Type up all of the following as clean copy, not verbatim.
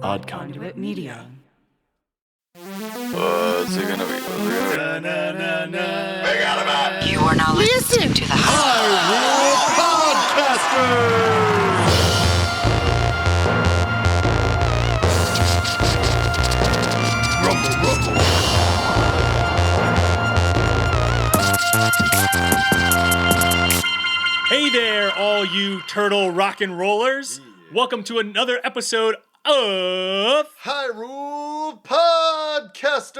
Odd Conduit Media. What's it gonna be? You are now listening to the Hyrule Podcasters! Hey there, all you turtle rock and rollers. Welcome to another episode of Hyrule Podcasters!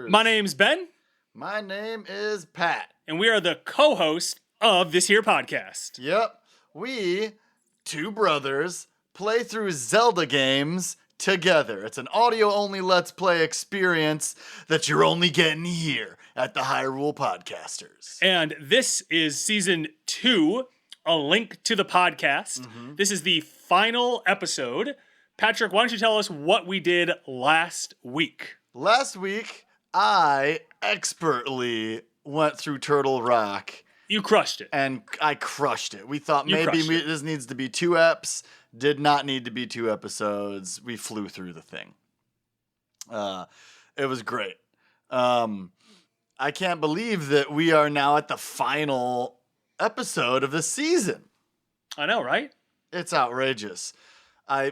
My name's Ben, My name is Pat. and we are the co-hosts of this here podcast. Yep. We, two brothers, play through Zelda games together. It's an audio-only Let's Play experience that you're only getting here at the Hyrule Podcasters. And this is season 2, A Link to the Podcast. This is the final episode. Patrick, why don't you tell us what we did last week? Last week, I expertly went through Turtle Rock, You crushed it. and I crushed it. We thought You maybe crushed it. this needs to be 2 eps. Did not need to be 2 episodes. We flew through the thing. It was great. I can't believe that we are now at the final episode of the season. I know, right? It's outrageous.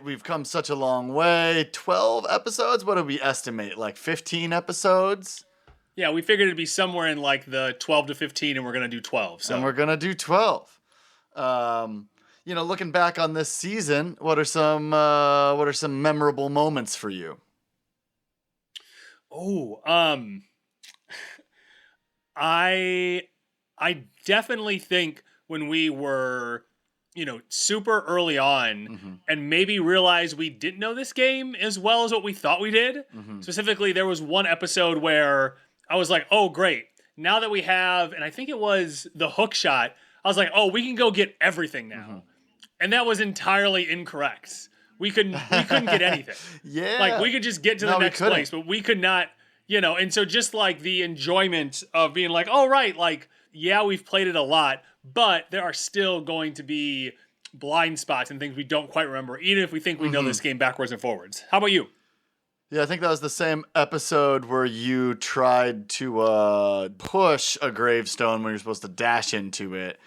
We've come such a long way. 12 episodes? What do we estimate? Like 15 episodes? Yeah, we figured it'd be somewhere in like the 12 to 15, and we're going to do 12. So And we're gonna do 12. Looking back on this season, what are some memorable moments for you? I definitely think when we were, super early on and maybe realized we didn't know this game as well as what we thought we did. Specifically, there was one episode where I was like, oh, great. Now that we have, and I think it was the hook shot, I was like, oh, we can go get everything now. And that was entirely incorrect. We couldn't get anything. Yeah. Like, we could just get to the we next couldn't. place, but we could not, and so just like the enjoyment of being like, oh, right, like, yeah, we've played it a lot, but there are still going to be blind spots and things we don't quite remember, even if we think we know this game backwards and forwards. How about you? Yeah, I think that was the same episode where you tried to push a gravestone when you're supposed to dash into it.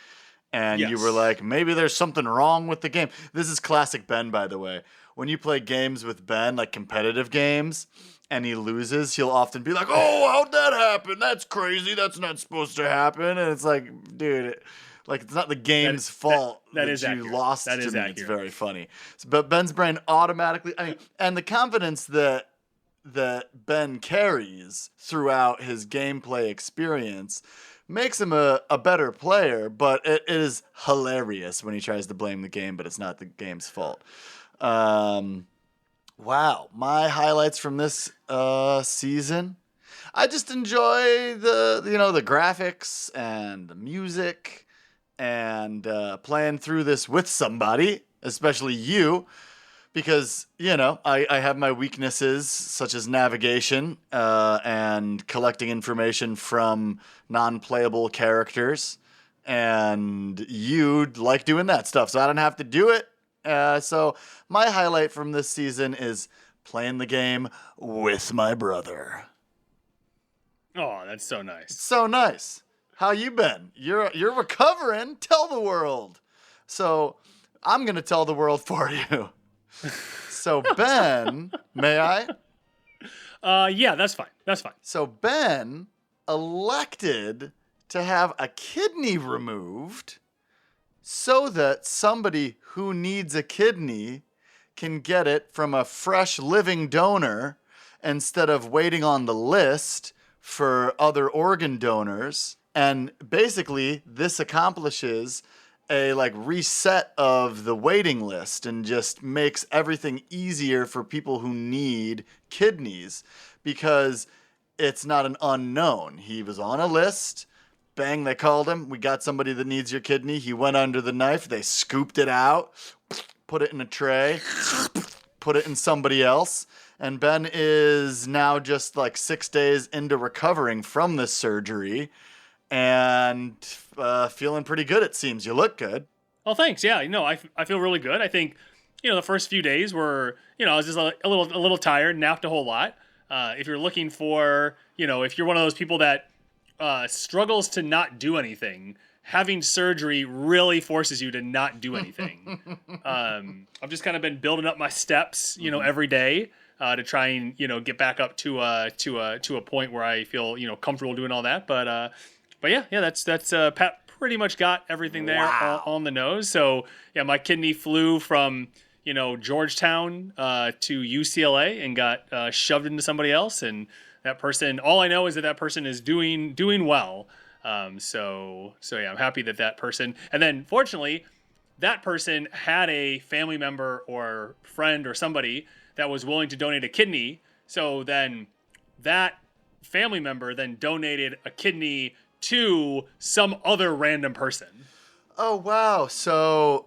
And you Yes. were like, maybe there's something wrong with the game. This is classic Ben, by the way. When you play games with Ben, like competitive games, and he loses, he'll often be like, oh, how'd that happen? That's crazy. That's not supposed to happen. And it's like, dude, it's not the game's fault that that is you accurate. lost That to is me. accurate. It's very funny. But Ben's brain automatically, and the confidence that Ben carries throughout his gameplay experience makes him a better player, but it is hilarious when he tries to blame the game, but it's not the game's fault. Wow, my highlights from this season. I just enjoy the graphics and the music and playing through this with somebody, especially you. Because, I have my weaknesses such as navigation and collecting information from non-playable characters. And you like doing that stuff, so I don't have to do it. So my highlight from this season is playing the game with my brother. Oh, that's so nice. So nice. How you been? You're recovering. Tell the world. So I'm going to tell the world for you. So Ben, may I? Yeah, that's fine. That's fine. So Ben elected to have a kidney removed so that somebody who needs a kidney can get it from a fresh living donor instead of waiting on the list for other organ donors. And basically, this accomplishes a reset of the waiting list and just makes everything easier for people who need kidneys because it's not an unknown. He was on a list. Bang, they called him. We got somebody that needs your kidney. He went under the knife. They scooped it out, put it in a tray, put it in somebody else. And Ben is now just 6 days into recovering from this surgery and feeling pretty good, it seems. You look good. Oh, thanks. Yeah, no, I feel really good. I think the first few days were, I was just a little tired, napped a whole lot. If you're looking for, if you're one of those people that struggles to not do anything, having surgery really forces you to not do anything. I've just kind of been building up my steps, every day to try and get back up to a point where I feel comfortable doing all that. But yeah, that's Pat pretty much got everything there on the nose. So yeah, my kidney flew from Georgetown to UCLA and got shoved into somebody else, and that person. All I know is that person is doing well. So yeah, I'm happy that person. And then fortunately, that person had a family member or friend or somebody that was willing to donate a kidney. So then that family member then donated a kidney to some other random person. Oh, wow. So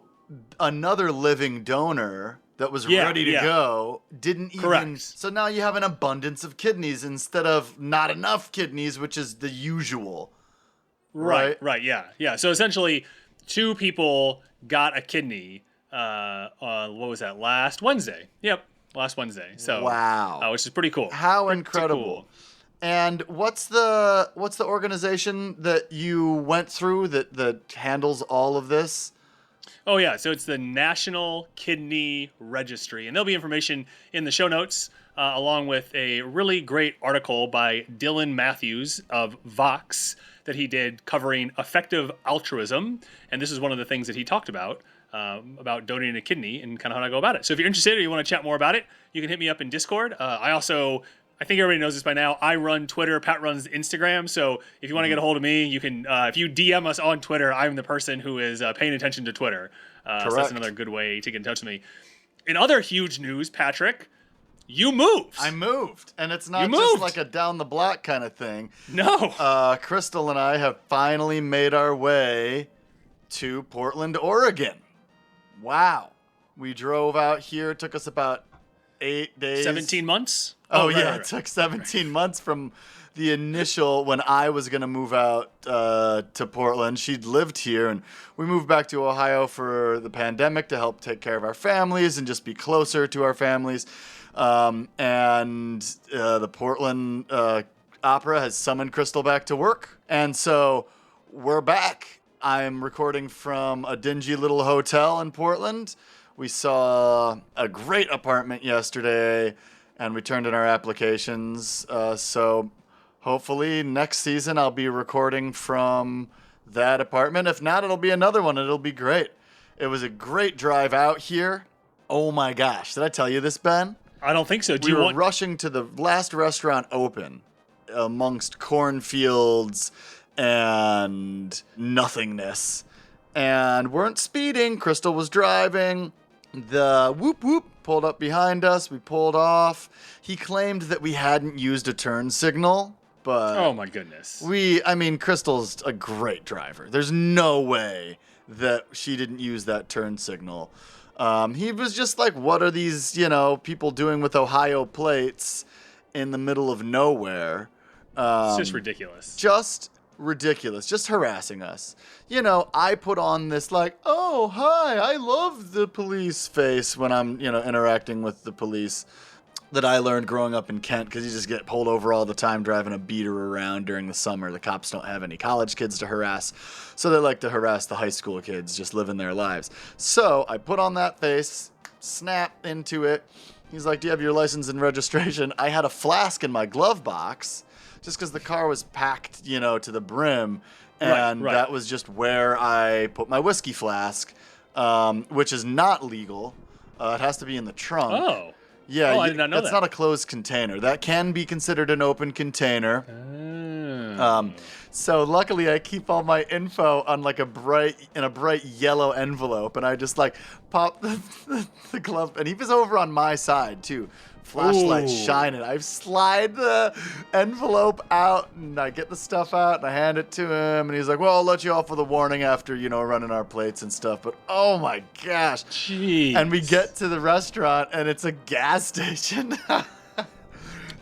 another living donor that was ready to go didn't even... Correct. So now you have an abundance of kidneys instead of not enough kidneys, which is the usual. Right? Right, yeah. So essentially, 2 people got a kidney, what was that, last Wednesday? Yep, last Wednesday. So wow. Which is pretty cool. How incredible. Cool. And what's the organization that you went through that handles all of this? Oh, yeah. So it's the National Kidney Registry. And there'll be information in the show notes, along with a really great article by Dylan Matthews of Vox that he did covering effective altruism. And this is one of the things that he talked about donating a kidney and kind of how to go about it. So if you're interested or you want to chat more about it, you can hit me up in Discord. I think everybody knows this by now. I run Twitter. Pat runs Instagram. So if you want to get a hold of me, you can. If you DM us on Twitter, I'm the person who is paying attention to Twitter. So that's another good way to get in touch with me. In other huge news, Patrick, you moved. I moved. And it's not just like a down the block kind of thing. No. Crystal and I have finally made our way to Portland, Oregon. Wow. We drove out here. It took us about 8 days. 17 months? It took 17 months from the initial when I was going to move out to Portland. She'd lived here, and we moved back to Ohio for the pandemic to help take care of our families and just be closer to our families. And the Portland Opera has summoned Crystal back to work. And so we're back. I'm recording from a dingy little hotel in Portland. We saw a great apartment yesterday, and we turned in our applications. So hopefully next season I'll be recording from that apartment. If not, it'll be another one. It'll be great. It was a great drive out here. Oh my gosh. Did I tell you this, Ben? I don't think so. We were rushing to the last restaurant open amongst cornfields and nothingness. And weren't speeding. Crystal was driving. The whoop whoop pulled up behind us. We pulled off. He claimed that we hadn't used a turn signal, but oh my goodness. Crystal's a great driver. There's no way that she didn't use that turn signal. He was just like, what are these, people doing with Ohio plates in the middle of nowhere? It's just ridiculous. Just ridiculous. Just harassing us. I put on this like, oh, hi, I love the police face when I'm, interacting with the police that I learned growing up in Kent, because you just get pulled over all the time driving a beater around during the summer. The cops don't have any college kids to harass, so they like to harass the high school kids just living their lives. So I put on that face, snap into it. He's like, do you have your license and registration? I had a flask in my glove box just because the car was packed, to the brim. And right. That was just where I put my whiskey flask, which is not legal. It has to be in the trunk. Oh. Yeah, I did not know that's not a closed container. That can be considered an open container. Oh. So luckily I keep all my info on like a bright yellow envelope, and I just like pop the glove, and he was over on my side too. Flashlight shining. I slide the envelope out, and I get the stuff out, and I hand it to him, and he's like, well, I'll let you off with a warning after, running our plates and stuff. But oh my gosh. Jeez. And we get to the restaurant, and it's a gas station.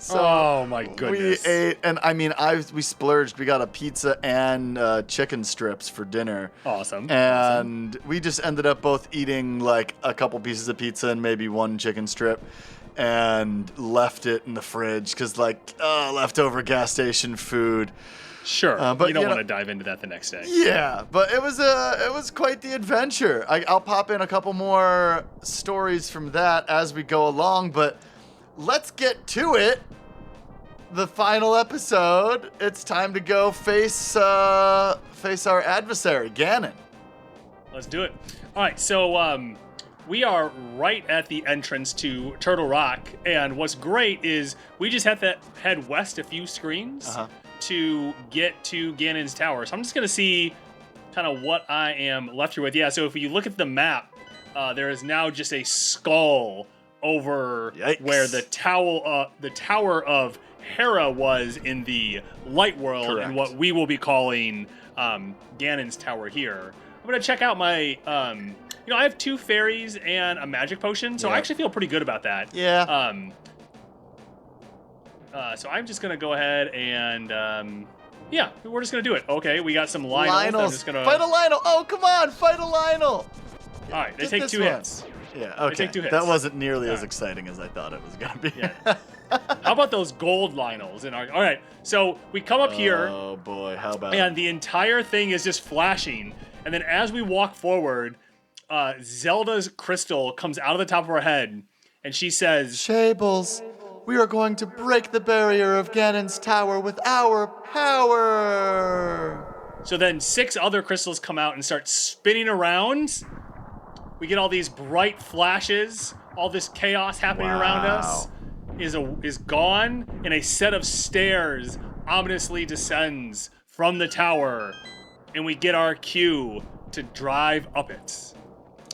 So oh my goodness. We ate, and I mean, we splurged. We got a pizza and chicken strips for dinner. Awesome. And we just ended up both eating like a couple pieces of pizza and maybe one chicken strip, and left it in the fridge because leftover gas station food. Sure, but you don't want to dive into that the next day. Yeah, but it was quite the adventure. I'll pop in a couple more stories from that as we go along, but let's get to it. The final episode. It's time to go face our adversary, Ganon. Let's do it. All right, so we are right at the entrance to Turtle Rock, and what's great is we just have to head west a few screens to get to Ganon's Tower. So I'm just going to see kind of what I am left here with. Yeah, so if you look at the map, there is now just a skull over where the Tower of Hera was in the Light World. Correct. And what we will be calling Ganon's Tower here. I'm going to check out my... I have 2 fairies and a magic potion, so I actually feel pretty good about that. Yeah. So I'm just gonna go ahead and we're just gonna do it. Okay, we got some Lionels. I'm just gonna fight a Lionel. Oh, come on, fight a Lionel. All right, they take 2 hits. Yeah, okay. They take 2 hits. That wasn't nearly as exciting as I thought it was gonna be. Yeah. How about those gold Lionels in our? All right, so we come up here. Oh boy, how about? And the entire thing is just flashing, and then as we walk forward, Zelda's crystal comes out of the top of her head, and she says, "Shables, we are going to break the barrier of Ganon's Tower with our power." So then 6 other crystals come out and start spinning around. We get all these bright flashes. All this chaos happening around us is gone, and a set of stairs ominously descends from the tower, and we get our cue to drive up it.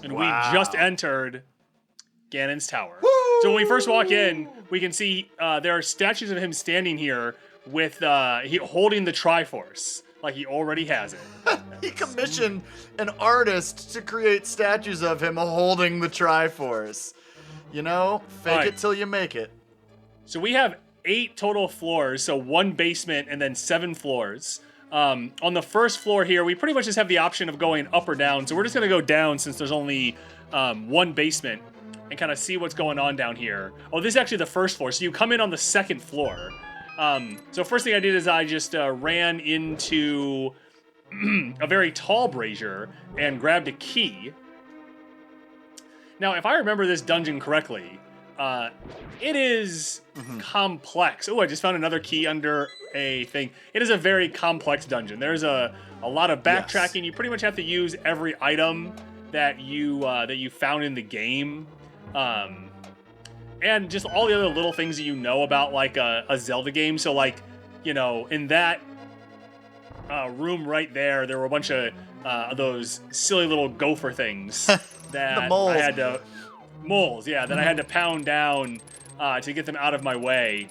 And we just entered Ganon's Tower. Woo! So when we first walk in, we can see there are statues of him standing here with holding the Triforce, like he already has it. He commissioned an artist to create statues of him holding the Triforce. You know, fake it till you make it. So we have 8 total floors, so 1 basement and then 7 floors. On the first floor here, we pretty much just have the option of going up or down. So we're just going to go down since there's only 1 basement and kind of see what's going on down here. Oh, this is actually the first floor. So you come in on the 2nd floor. So first thing I did is I just ran into a very tall brazier and grabbed a key. Now, if I remember this dungeon correctly, it is complex. Oh, I just found another key under a thing. It is a very complex dungeon. There's a lot of backtracking. Yes. You pretty much have to use every item that you found in the game, and just all the other little things that you know about like a Zelda game. So like, in that room right there were a bunch of those silly little gopher things that the moles. I had to that I had to pound down to get them out of my way.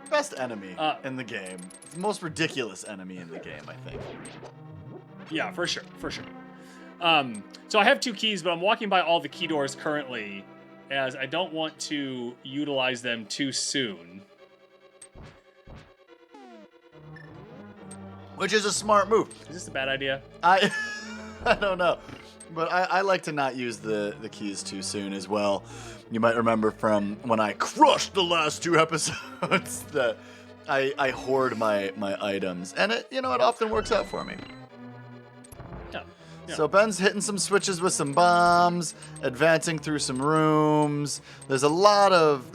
Best enemy in the game. The most ridiculous enemy in the game, I think. Yeah, for sure. So I have 2 keys, but I'm walking by all the key doors currently, as I don't want to utilize them too soon. Which is a smart move. Is this a bad idea? I don't know. But I like to not use the keys too soon as well. You might remember from when I crushed the last 2 episodes that I hoard my items. And it often works out for me. Yeah. So Ben's hitting some switches with some bombs, advancing through some rooms. There's a lot of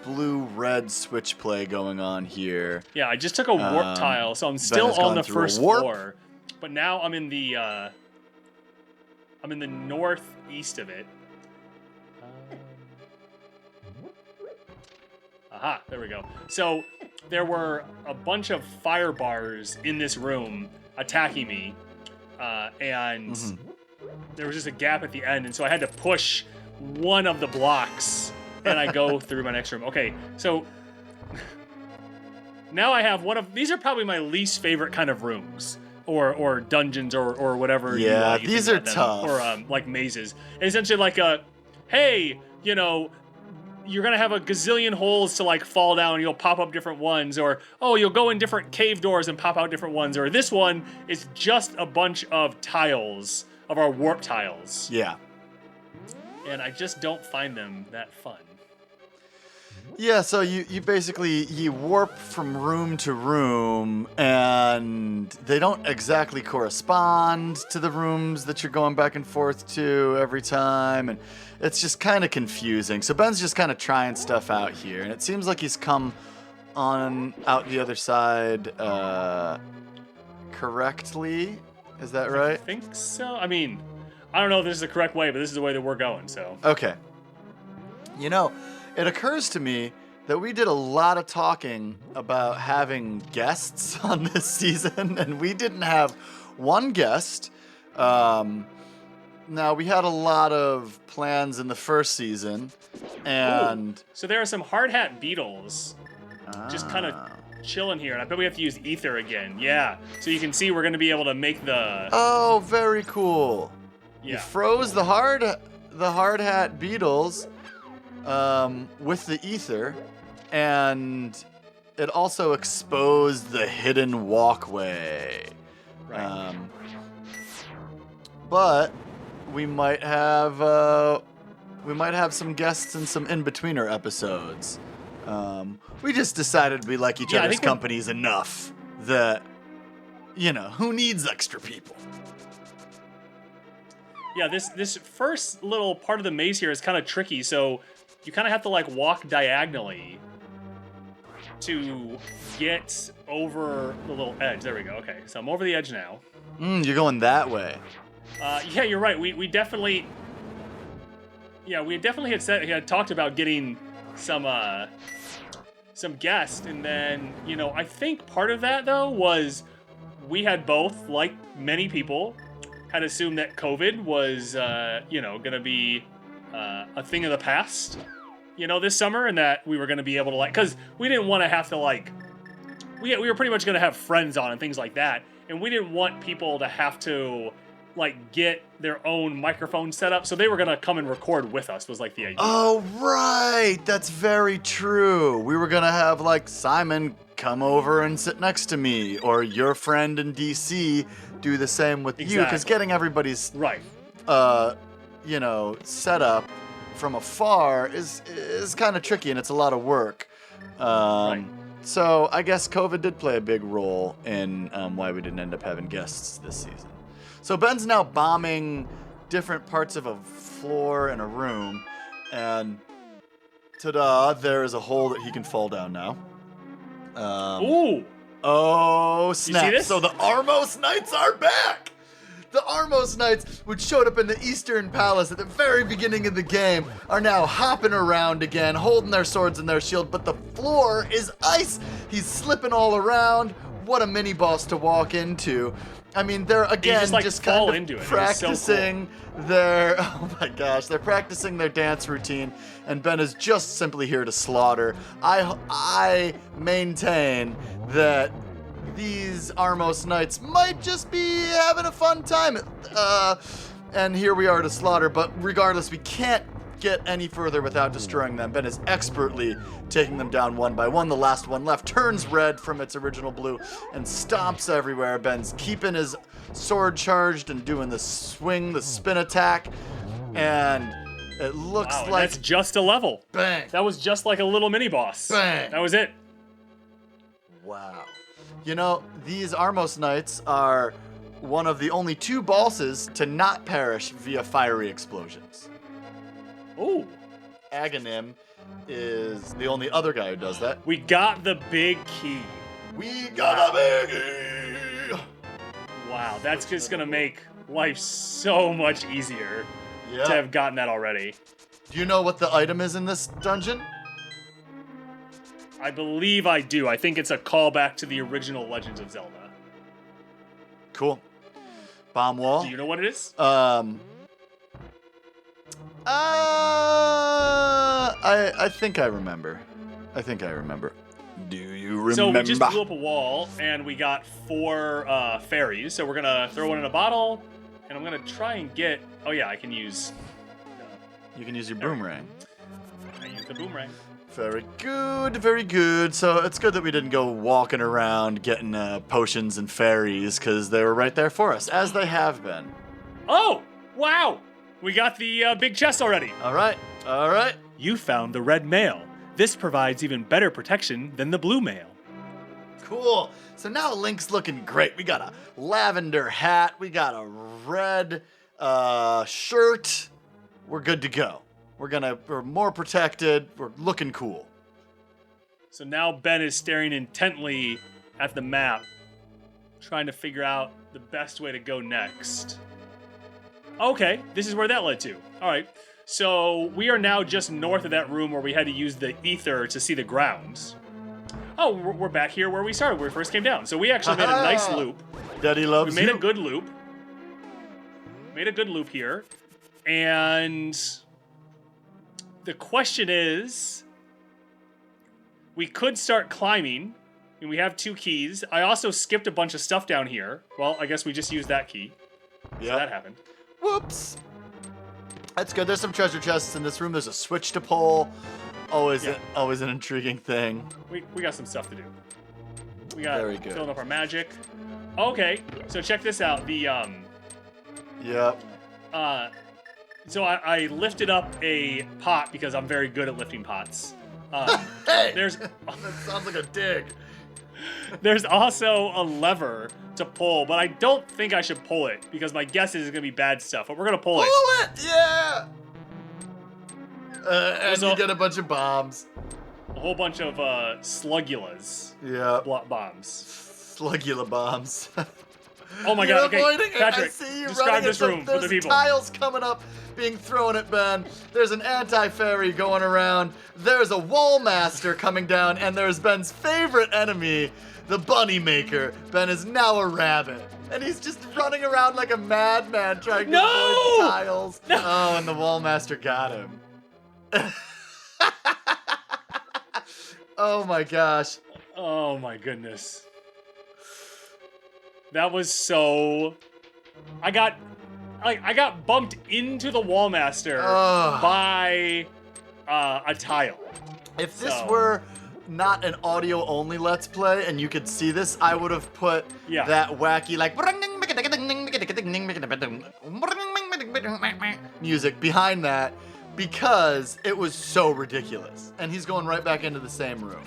blue-red switch play going on here. Yeah, I just took a warp tile, so I'm still on the first floor. But now I'm in the northeast of it. Aha, there we go. So there were a bunch of fire bars in this room attacking me, and there was just a gap at the end, and so I had to push one of the blocks, and I go through my next room. Okay, so now I have these are probably my least favorite kind of rooms. Or dungeons or whatever. Yeah, you these are tough. Or like mazes. And essentially like hey, you're gonna have a gazillion holes to like fall down and you'll pop up different ones, or you'll go in different cave doors and pop out different ones, or this one is just a bunch of tiles, of our warp tiles. Yeah. And I just don't find them that fun. Yeah, so you basically you warp from room to room, and they don't exactly correspond to the rooms that you're going back and forth to every time, and it's just kind of confusing. So Ben's just kind of trying stuff out here, and it seems like he's come on out the other side correctly. Is that right? I think so. I mean, I don't know if this is the correct way, but this is the way that we're going, so. Okay. You know, it occurs to me that we did a lot of talking about having guests on this season, and we didn't have one guest. Now, we had a lot of plans in the first season, and... Ooh. So there are some hard hat beetles just kind of chilling here, and I bet we have to use ether again. Yeah, so you can see we're going to be able to make the... Oh, very cool. Yeah. You froze the hard hat beetles with the ether, and it also exposed the hidden walkway. Right. But we might have some guests and some in-betweener episodes. We just decided we like each other's companies enough that, who needs extra people? Yeah, this first little part of the maze here is kind of tricky, so you kind of have to like walk diagonally to get over the little edge. There we go. Okay, so I'm over the edge now. You're going that way. Yeah, you're right. We definitely had talked about getting some guests, and then I think part of that though was we had both, like many people, had assumed that COVID was gonna be a thing of the past, this summer, and that we were gonna be able to because we didn't want to have to we were pretty much gonna have friends on and things like that, and we didn't want people to have to get their own microphone set up, so they were gonna come and record with us, was the idea. Oh, right, that's very true. We were gonna have Simon come over and sit next to me, or your friend in DC do the same with you, because getting everybody's right, set up from afar is kind of tricky, and it's a lot of work. Right. So I guess COVID did play a big role in why we didn't end up having guests this season. So Ben's now bombing different parts of a floor in a room, and ta-da, there is a hole that he can fall down now. Ooh! Oh, snap. You see this? So the Armos Knights are back! The Armos Knights, which showed up in the Eastern Palace at the very beginning of the game, are now hopping around again, holding their swords and their shield, but the floor is ice! He's slipping all around. What a mini-boss to walk into. I mean, they're again just kind of practicing their, oh my gosh, they're practicing their dance routine, and Ben is just simply here to slaughter. I maintain that these Armos Knights might just be having a fun time, and here we are to slaughter, but regardless, we can't get any further without destroying them. Ben is expertly taking them down one by one. The last one left turns red from its original blue and stomps everywhere. Ben's keeping his sword charged and doing the spin attack, and it looks like... that's just a level. Bang. That was just like a little mini-boss. Bang. That was it. Wow. These Armos Knights are one of the only two bosses to not perish via fiery explosions. Ooh. Aghanim is the only other guy who does that. We got the big key. We got a big key! Wow, that's just gonna make life so much easier to have gotten that already. Do you know what the item is in this dungeon? I believe I do. I think it's a callback to the original Legends of Zelda. Cool. Bomb wall. Do you know what it is? I think I remember. Do you remember? So we just blew up a wall, and we got 4 fairies. So we're gonna throw one in a bottle, and I'm gonna try and get... Oh yeah, I can use... You can use your boomerang. use the boomerang. Very good, very good. So it's good that we didn't go walking around getting potions and fairies, because they were right there for us, as they have been. Oh, wow. We got the big chest already. All right. You found the red mail. This provides even better protection than the blue mail. Cool. So now Link's looking great. We got a lavender hat. We got a red shirt. We're good to go. We're more protected. We're looking cool. So now Ben is staring intently at the map, trying to figure out the best way to go next. Okay, this is where that led to. All right, so we are now just north of that room where we had to use the ether to see the grounds. Oh, we're back here where we started, where we first came down. So we actually made a nice loop. Daddy loves We made you. a good loop. Made a good loop here. And the question is, we could start climbing, and we have 2 keys. I also skipped a bunch of stuff down here. Well, I guess we just used that key. Yep. So that happened. Whoops. That's good. There's some treasure chests in this room. There's a switch to pull. Always an intriguing thing. We got some stuff to do. We got Very good. filling up our magic. Okay, so check this out. The Yep. so I lifted up a pot because I'm very good at lifting pots. Hey! There's That sounds like a dig. there's also a lever to pull, but I don't think I should pull it because my guess is it's gonna be bad stuff. But we're gonna pull it. Pull it! Yeah! And So- you get a bunch of bombs. A whole bunch of slugulas, Yep. bombs. Slugula bombs. Oh my You're god! Okay, avoiding it. Patrick, I see you describe running this at room for the There's people. tiles coming up, being thrown at Ben. There's an anti-fairy going around. There's a wall master coming down, and there's Ben's favorite enemy, the bunny maker. Ben is now a rabbit, and he's just running around like a madman trying to avoid the tiles. No! Oh, and the wall master got him. Oh my gosh. Oh my goodness. That was so... I got bumped into the Wallmaster Ugh. by a tile. If this So- were not an audio only Let's Play and you could see this, I would have put Yeah. that wacky like music behind that because it was so ridiculous. And he's going right back into the same room.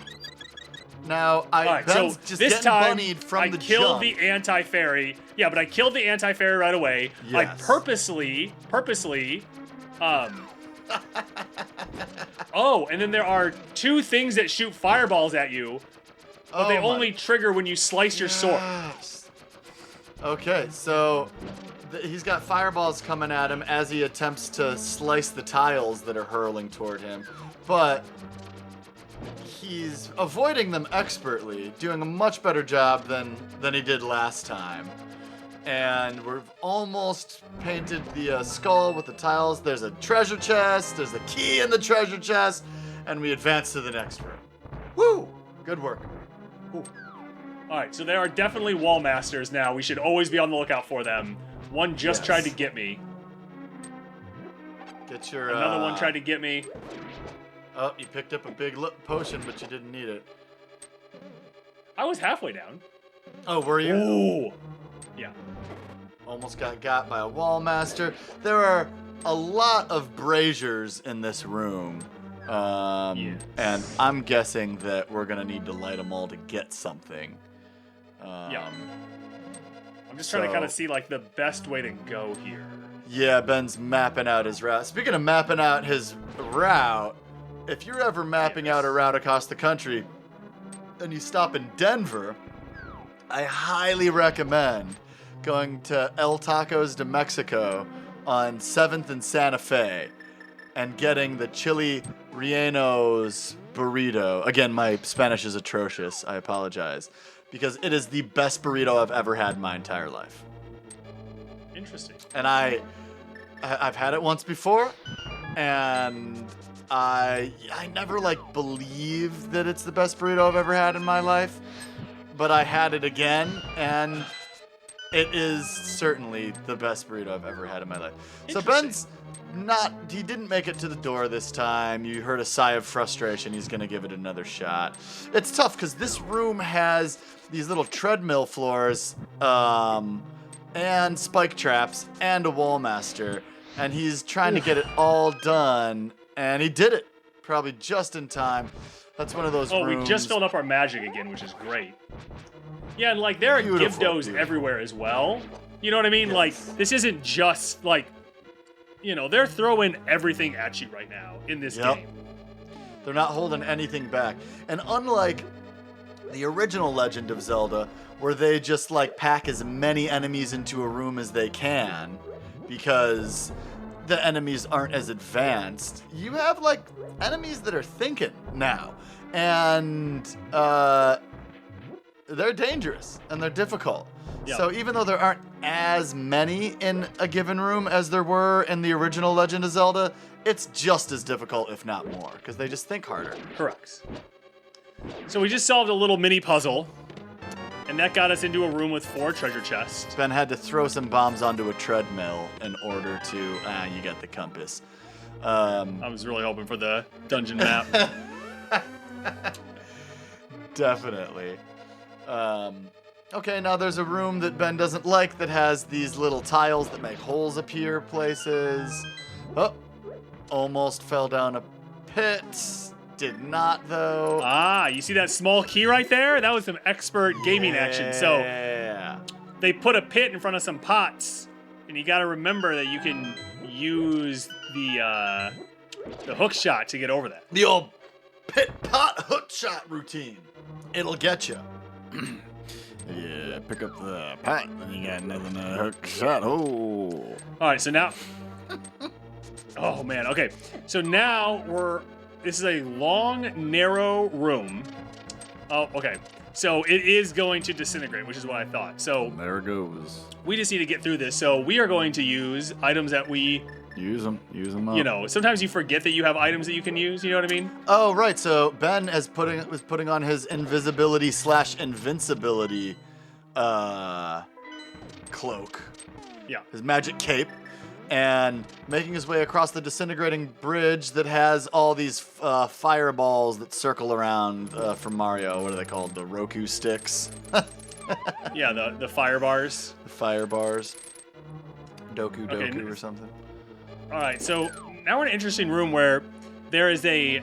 Now, All right, Ben's so just this getting time bunnied from I the killed jump. the anti-fairy. Yeah, but I killed the anti-fairy right away. I Yes. purposely, oh, and then there are 2 things that shoot fireballs at you, but they Oh my only trigger when you slice your sword. Yes. Okay, so he's got fireballs coming at him as he attempts to slice the tiles that are hurling toward him, but he's avoiding them expertly, doing a much better job than he did last time. And we've almost painted the skull with the tiles. There's a treasure chest, there's a key in the treasure chest, and we advance to the next room. Woo! Good work. Ooh. All right, so there are definitely wall masters now. We should always be on the lookout for them. One just Yes. tried to get me. Get your Another one tried to get me. Oh, you picked up a big potion, but you didn't need it. I was halfway down. Oh, were you? Ooh. Yeah. Almost got by a wall master. There are a lot of braziers in this room. Yes. And I'm guessing that we're going to need to light them all to get something. Yeah. I'm just trying to so- kind of see like the best way to go here. Yeah, Ben's mapping out his route. Speaking of mapping out his route, if you're ever mapping out a route across the country and you stop in Denver, I highly recommend going to El Tacos de Mexico on 7th and Santa Fe and getting the chili rellenos burrito. Again, my Spanish is atrocious. I apologize. Because it is the best burrito I've ever had in my entire life. Interesting. And I've had it once before, and I never like believed that it's the best burrito I've ever had in my life, but I had it again, and It is certainly the best burrito I've ever had in my life. So Interesting. he didn't make it to the door this time. You heard a sigh of frustration. He's going to give it another shot. It's tough because this room has these little treadmill floors, and spike traps and a wall master. And he's trying to get it all done. And he did it. Probably just in time. That's one of those rooms. We just filled up our magic again, which is great. Yeah, and like there are Gibdos everywhere as well. You know what I mean? Yes. Like this isn't just like, they're throwing everything at you right now in this game. They're not holding anything back. And unlike the original Legend of Zelda, where they just like pack as many enemies into a room as they can, because the enemies aren't as advanced, you have like enemies that are thinking now. And they're dangerous and they're difficult. Yep. So even though there aren't as many in a given room as there were in the original Legend of Zelda, it's just as difficult, if not more, because they just think harder. Correct. So we just solved a little mini puzzle, and that got us into a room with 4 treasure chests. Ben had to throw some bombs onto a treadmill in order to... you got the compass. I was really hoping for the dungeon map. Definitely. Okay, now there's a room that Ben doesn't like that has these little tiles that make holes appear places. Oh, almost fell down a pit. Did not, though. You see that small key right there? That was some expert gaming action. So they put a pit in front of some pots, and you got to remember that you can use the hook shot to get over that. The old pit pot hook shot routine. It'll get you. Yeah, pick up the pot, and you got nothing to hook shot. Oh. All right, so now... Oh, man. Okay, so now this is a long, narrow room. Oh, okay. So it is going to disintegrate, which is what I thought. So There it goes. we just need to get through this. So we are going to use items that we... Use them up. Sometimes you forget that you have items that you can use. You know what I mean? Oh, right. So Ben was putting on his invisibility/invincibility cloak. Yeah. His magic cape. And making his way across the disintegrating bridge that has all these fireballs that circle around from Mario. What are they called? The Roku sticks? Yeah, the fire bars. The fire bars. Doku Okay, or something. All right, so now we're in an interesting room where there is a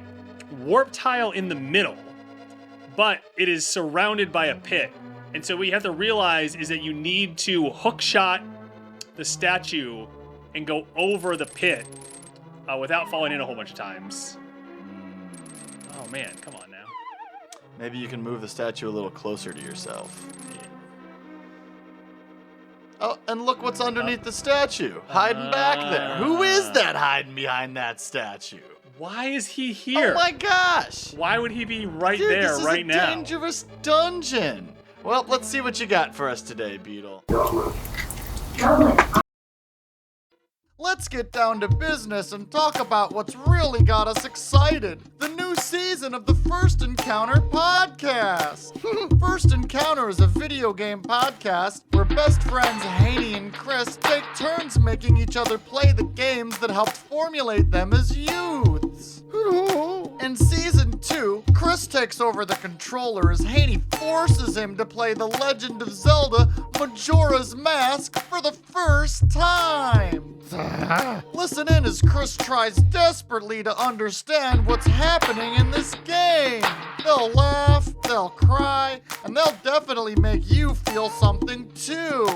warp tile in the middle, but it is surrounded by a pit. And so what you have to realize is that you need to hook shot the statue and go over the pit without falling in a whole bunch of times. Oh man, come on now. Maybe you can move the statue a little closer to yourself. Oh, and look what's underneath the statue. Hiding back there. Who is that hiding behind that statue? Why is he here? Oh my gosh! Why would he be right Dude, there this is right a now? dangerous dungeon. Well, let's see what you got for us today, Beetle. Let's get down to business and talk about what's really got us excited. The new season of the First Encounter podcast. First Encounter is a video game podcast where best friends Haney and Chris take turns making each other play the games that helped formulate them as youths. In season 2, Chris takes over the controller as Haney forces him to play The Legend of Zelda Majora's Mask for the first time. Listen in as Chris tries desperately to understand what's happening in this game. They'll laugh, they'll cry, and they'll definitely make you feel something too.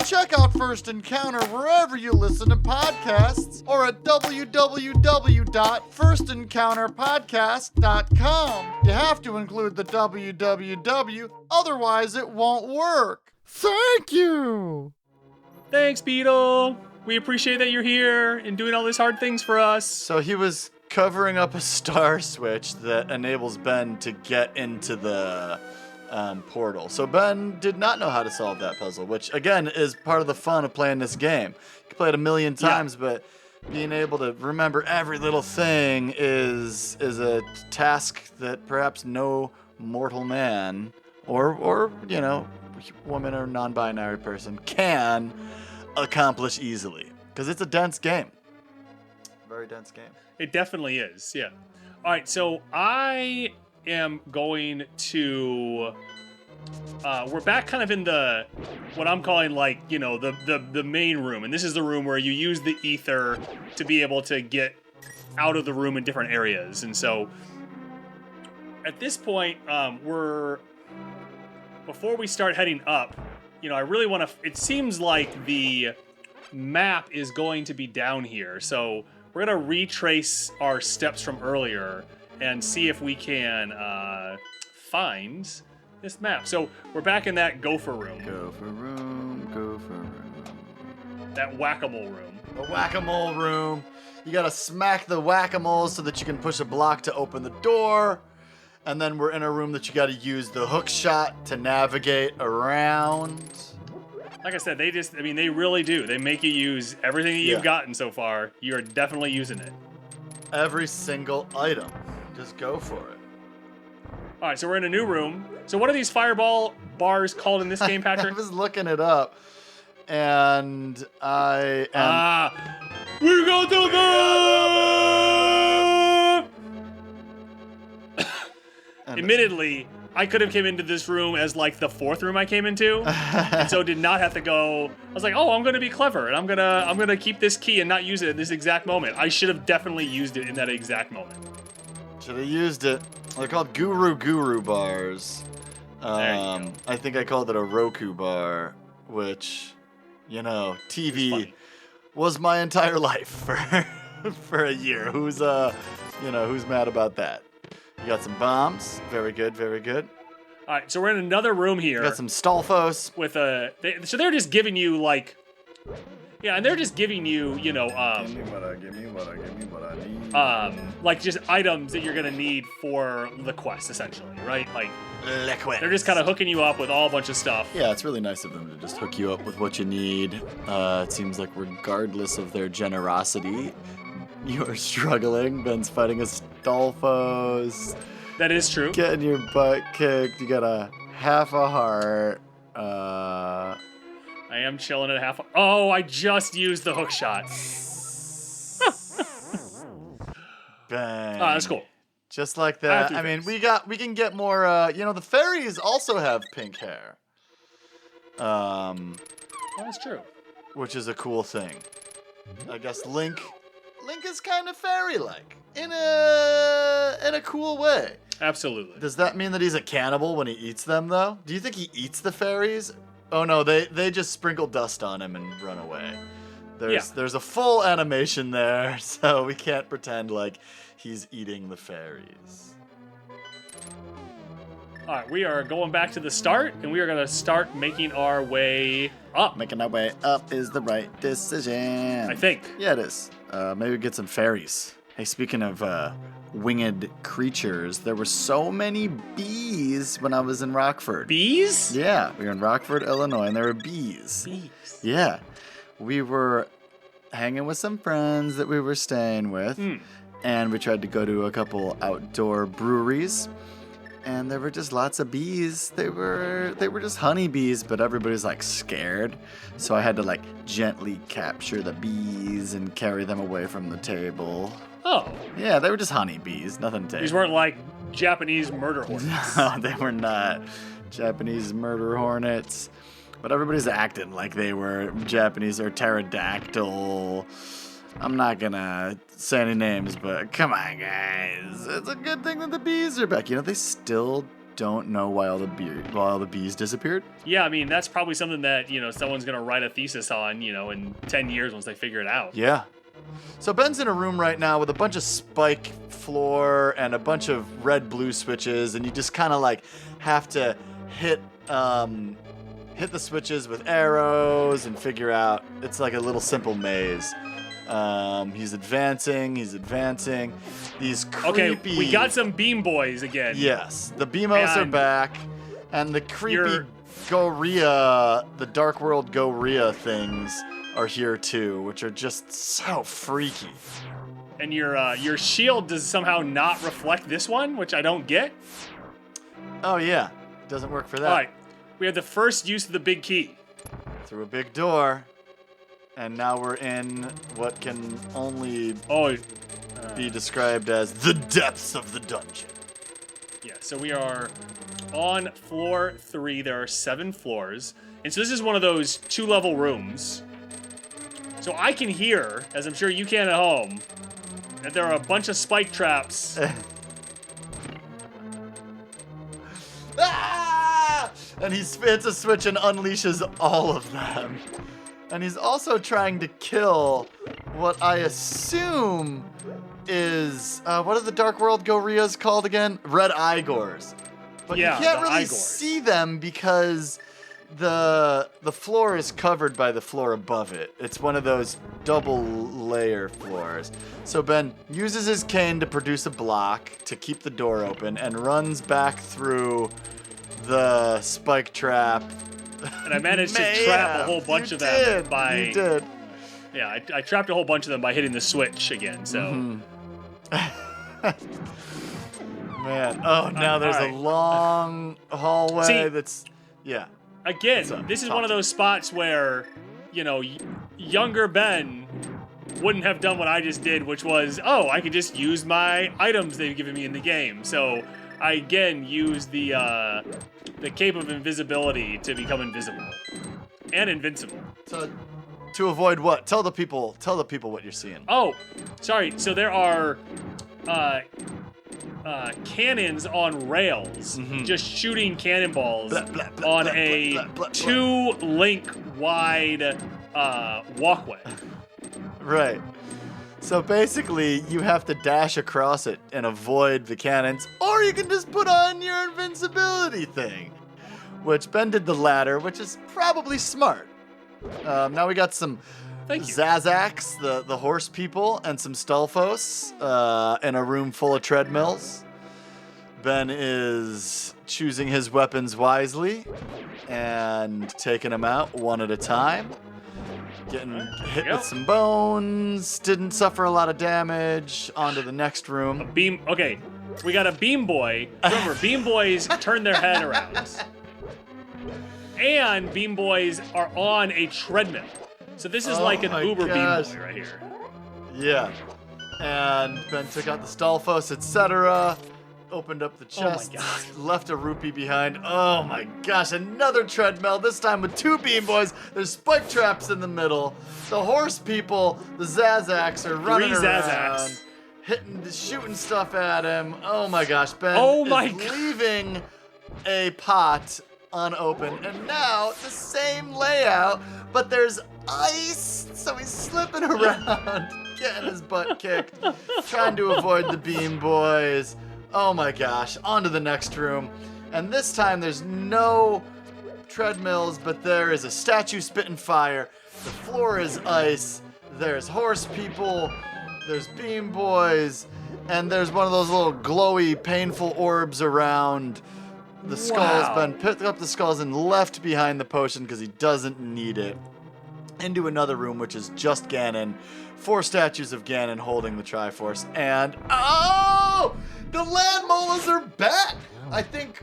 Check out First Encounter wherever you listen to podcasts or at www.firstencounterpodcast.com. You have to include the www, otherwise it won't work. Thank you! Thanks, Beetle. We appreciate that you're here and doing all these hard things for us. So he was covering up a star switch that enables Ben to get into the portal. So Ben did not know how to solve that puzzle, which again is part of the fun of playing this game. You can play it a million times, but being able to remember every little thing is a task that perhaps no mortal man or woman or non-binary person can accomplish easily. Because it's a dense game. Very dense game. It definitely is, yeah. All right, so I am going to... we're back kind of in the, what I'm calling like, you know, the main room. And this is the room where you use the ether to be able to get out of the room in different areas. And so at this point, before we start heading up, you know, I really want to, it seems like the map is going to be down here. So we're going to retrace our steps from earlier and see if we can find this map. So we're back in that gopher room. Gopher room. That whack-a-mole room. The whack-a-mole room. You gotta smack the whack-a-mole so that you can push a block to open the door. And then we're in a room that you gotta use the hook shot to navigate around. Like I said, they really do. They make you use everything that you've gotten so far. You're definitely using it. Every single item. Just go for it. All right, so we're in a new room. So what are these fireball bars called in this game, Patrick? I was looking it up, and I am... we got the map! Admittedly, I could have came into this room as like the fourth room I came into, and so did not have to go. I was like, oh, I'm gonna be clever, and I'm gonna keep this key and not use it at this exact moment. I should have definitely used it in that exact moment. Should have used it. They're called Guru bars. I think I called it a Roku bar, which, you know, TV was my entire life for a year. Who's mad about that? You got some bombs. Very good, very good. All right, so we're in another room here. You got some Stolfos. So they're just giving you like, yeah, and they're just giving you, you know, give me what I need. like just items that you're gonna need for the quest, essentially, right? Like, Liquid. they're just kind of hooking you up with all a bunch of stuff. Yeah, it's really nice of them to just hook you up with what you need. It seems like regardless of their generosity, you are struggling. Ben's fighting a Stolfos. That is true. Getting your butt kicked. You got a half a heart. I am chilling at half. Oh, I just used the hook shot. Bang. Oh, that's cool. Just like that. I mean, we can get more. The fairies also have pink hair. That's true. Which is a cool thing. I guess Link is kind of fairy-like in a cool way. Absolutely. Does that mean that he's a cannibal when he eats them, though? Do you think he eats the fairies? Oh no, they just sprinkle dust on him and run away. There's a full animation there, so we can't pretend like he's eating the fairies. All right, we are going back to the start, and we are going to start making our way up. Making our way up is the right decision. I think. Yeah, it is. Maybe get some fairies. Hey, speaking of winged creatures, there were so many bees when I was in Rockford. Bees? Yeah, we were in Rockford, Illinois, and there were bees. Bees. Yeah. We were hanging with some friends that we were staying with, and we tried to go to a couple outdoor breweries, and there were just lots of bees. They were just honeybees, but everybody's like scared, so I had to like gently capture the bees and carry them away from the table. Oh. Yeah, they were just honeybees, nothing to. These weren't like Japanese murder hornets. No, they were not Japanese murder hornets. But everybody's acting like they were Japanese or pterodactyl. I'm not gonna say any names, but come on, guys. It's a good thing that the bees are back. You know, they still don't know why all the bees disappeared. Yeah, I mean, that's probably something that, someone's gonna write a thesis on, in 10 years once they figure it out. Yeah. So Ben's in a room right now with a bunch of spike floor and a bunch of red-blue switches, and you just kind of like have to hit the switches with arrows and figure out. It's like a little simple maze. He's advancing. These creepy... Okay, we got some beam boys again. Yes, the Beamos are back, and the creepy Gorilla, the Dark World Gorilla things are here too, which are just so freaky. And your shield does somehow not reflect this one, which I don't get. Oh yeah, doesn't work for that. All right, we had the first use of the big key. Through a big door. And now we're in what can only be described as the depths of the dungeon. Yeah, so we are on floor 3. There are 7 floors. And so this is one of those 2-level rooms. So I can hear, as I'm sure you can at home, that there are a bunch of spike traps. And he hits a switch and unleashes all of them. And he's also trying to kill what I assume is, what are the Dark World Gorillaz called again? Red Igors. But Yeah, you can't the really Igors. see them because the floor is covered by the floor above it. It's one of those double layer floors. So Ben uses his cane to produce a block to keep the door open and runs back through the spike trap. And I managed to trap a whole bunch of them by... You did. Yeah, I trapped a whole bunch of them by hitting the switch again, so... Man, now there's a long hallway. See, that's... Yeah. Again, this is one of those spots where, you know, younger Ben wouldn't have done what I just did, which was, I could just use my items they've given me in the game. So I again used the cape of invisibility to become invisible and invincible. To avoid what? Tell the people what you're seeing. Oh, sorry. So there are cannons on rails, just shooting cannonballs on a 2-link wide walkway. Right. So basically, you have to dash across it and avoid the cannons, or you can just put on your invincibility thing, which Ben did the latter, which is probably smart. Now we got some Zazaks, the horse people, and some Stalfos in a room full of treadmills. Ben is choosing his weapons wisely and taking them out one at a time. Getting hit with some bones, didn't suffer a lot of damage. On to the next room. Okay, we got a beam boy. Remember, beam boys turn their head around. And beam boys are on a treadmill. So this is like an Uber beam boy right here. Yeah. And Ben took out the Stalfos, etc. Opened up the chest, left a rupee behind. Oh my gosh, another treadmill, this time with 2 beam boys. There's spike traps in the middle. The horse people, the Zazaks, are running around, shooting stuff at him. Oh my gosh, Ben is leaving a pot unopened. And now the same layout, but there's ice, so he's slipping around, getting his butt kicked, trying to avoid the beam boys. Oh my gosh, on to the next room. And this time there's no treadmills, but there is a statue spitting fire. The floor is ice. There's horse people. There's beam boys. And there's one of those little glowy, painful orbs around the skulls. Ben picked up the skulls and left behind the potion because he doesn't need it. Into another room, which is just Ganon. 4 statues of Ganon holding the Triforce. And, the land molas are back! I think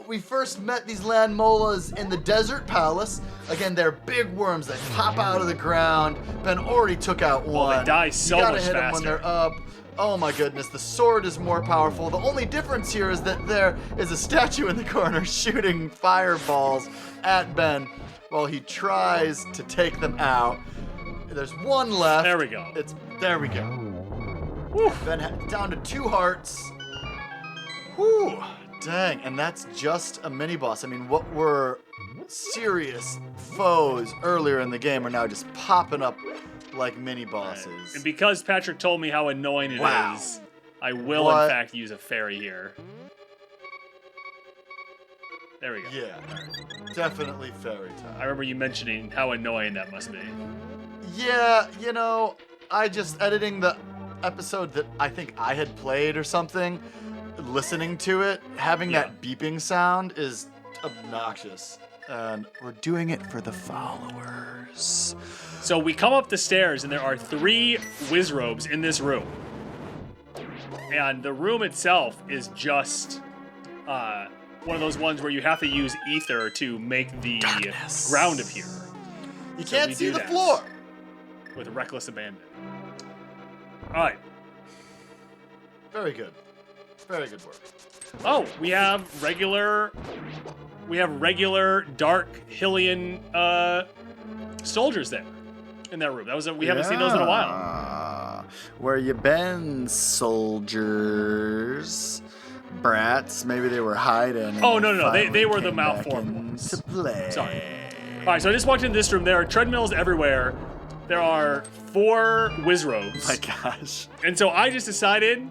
we first met these land molas in the Desert Palace. Again, they're big worms that pop out of the ground. Ben already took out one. They die so you gotta much hit them when they're up. Oh my goodness, the sword is more powerful. The only difference here is that there is a statue in the corner shooting fireballs at Ben while he tries to take them out. There's one left. There we go. There we go. Whew. Ben down to 2 hearts. Whew. Dang, and that's just a mini boss. I mean, what were serious foes earlier in the game are now just popping up like mini bosses. Right. And because Patrick told me how annoying it is, I will in fact use a fairy here. There we go. Yeah, definitely fairy time. I remember you mentioning how annoying that must be. Yeah, you know, I just editing the episode that I think I had played or something, listening to it, having that beeping sound is obnoxious. And we're doing it for the followers. So we come up the stairs and there are 3 Wizrobes in this room. And the room itself is just one of those ones where you have to use ether to make the Darkness. ground appear. You So can't we see do the that. floor. With reckless abandon. All right. Very good. Very good work. Oh, we have regular dark Hylian soldiers there in that room. We haven't seen those in a while. Where you been, soldiers? Brats? Maybe they were hiding. Oh, no. They were the malformed to play. Sorry. All right, so I just walked into this room. There are treadmills everywhere. There are 4 Wizrobes. My gosh. And so I just decided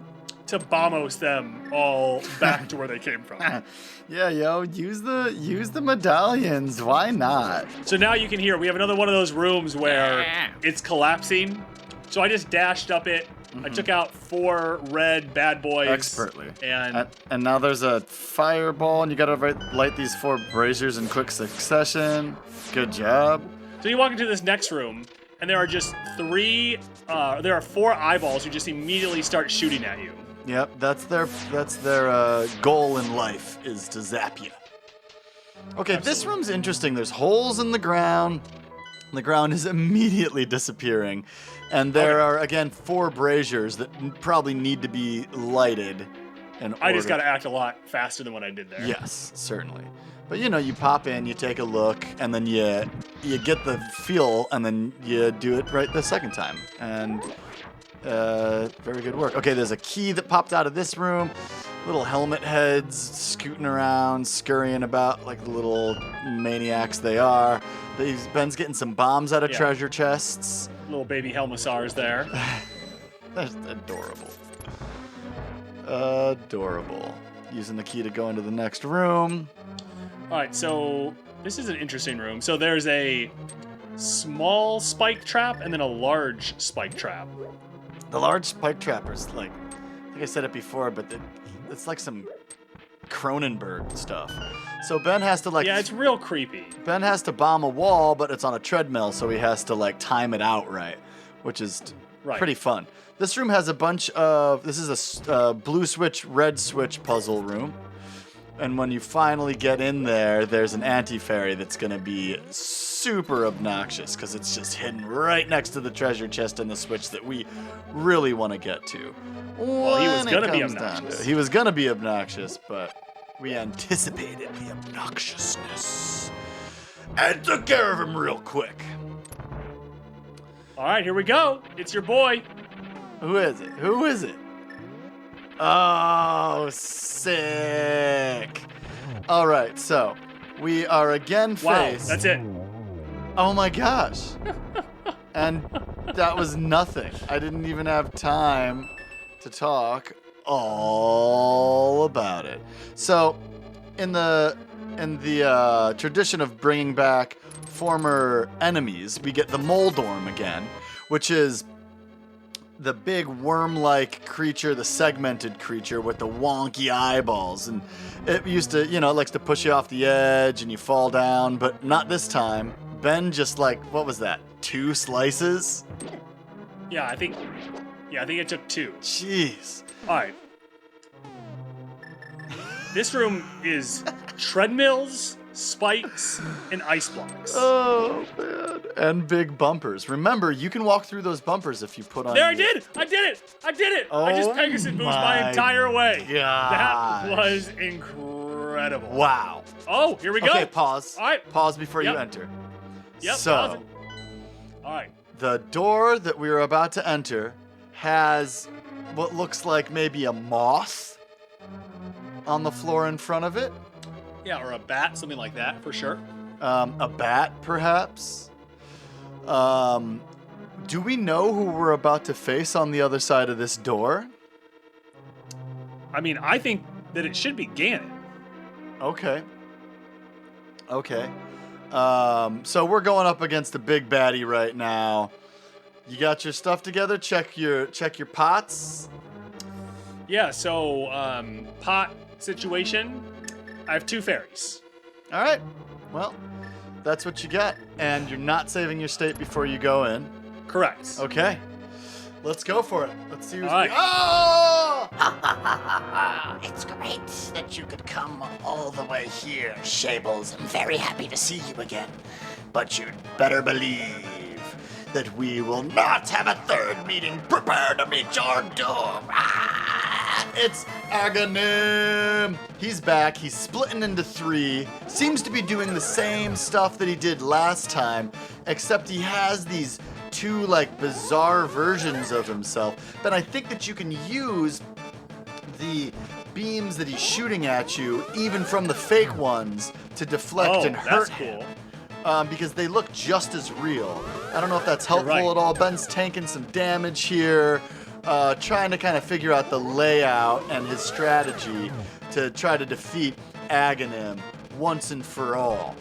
to bombos them all back to where they came from. Yeah, use the medallions. Why not? So now you can hear, we have another one of those rooms where it's collapsing. So I just dashed up it. I took out 4 red bad boys. Expertly. And now there's a fireball, and you gotta light these 4 braziers in quick succession. Good job. so you walk into this next room, and there are just 4 eyeballs who just immediately start shooting at you. Yep, that's their goal in life, is to zap you. Okay, this Absolutely. room's interesting. There's holes in the ground. The ground is immediately disappearing. And there are, again, 4 braziers that probably need to be lighted. I just got to act a lot faster than what I did there. Yes, certainly. But you pop in, you take a look, and then you get the feel, and then you do it right the second time. And very good work. Okay, there's a key that popped out of this room. Little helmet heads scooting around, scurrying about like the little maniacs they are. Ben's getting some bombs out of treasure chests. Little baby Helmassars there. That's adorable. Adorable. Using the key to go into the next room. All right, so this is an interesting room. So there's a small spike trap and then a large spike trap. The large spike trappers, I think I said it before, but it's like some Cronenberg stuff. So Ben has to Yeah, it's real creepy. Ben has to bomb a wall, but it's on a treadmill, so he has to time it out right, which is pretty fun. This room has a bunch of, this is a blue switch, red switch puzzle room. And when you finally get in there, there's an anti-fairy that's going to be super obnoxious because it's just hidden right next to the treasure chest and the switch that we really want to get to. Well, he was going to be obnoxious. He was going to be obnoxious, but we anticipated the obnoxiousness and took care of him real quick. All right, here we go. It's your boy. Who is it? Who is it? Oh, sick. All right, so we are again faced. Wow, that's it. Oh my gosh. And that was nothing. I didn't even have time to talk all about it. So, in the tradition of bringing back former enemies, we get the Moldorm again, which is the big worm-like creature, the segmented creature with the wonky eyeballs. And it used to, it likes to push you off the edge and you fall down, but not this time. Ben just what was that, 2 slices? Yeah, I think it took 2. Jeez. All right. This room is treadmills, spikes, and ice blocks. Oh, man. And big bumpers. Remember, you can walk through those bumpers if you put on There, I did it! I did it! Oh I just Pegasus boozed my entire way. gosh. That was incredible. Wow. Oh, here we go. Okay, pause. All right. Pause before you Yep. enter. Yep, So, pause it. All right. the door that we are about to enter has what looks like maybe a moth on the floor in front of it. Yeah, or a bat, something like that, for sure. A bat, perhaps. Do we know who we're about to face on the other side of this door? I mean, I think that it should be Ganon. Okay. So we're going up against a big baddie right now. You got your stuff together? Check your pots. Yeah, so, pot situation. I have 2 fairies. All right. Well, that's what you got. And you're not saving your state before you go in. Correct. Okay. Let's go for it. Let's see who's... All right. Oh! It's great that you could come all the way here, Shables. I'm very happy to see you again. But you'd better believe that we will not have a third meeting. Prepare to meet your doom. It's Ganon. He's back. He's splitting into 3. Seems to be doing the same stuff that he did last time, except he has these 2 like bizarre versions of himself. But I think that you can use the beams that he's shooting at you, even from the fake ones, to deflect and hurt him. Because they look just as real. I don't know if that's helpful at all. Ben's tanking some damage here, trying to kind of figure out the layout and his strategy to try to defeat Ganon once and for all.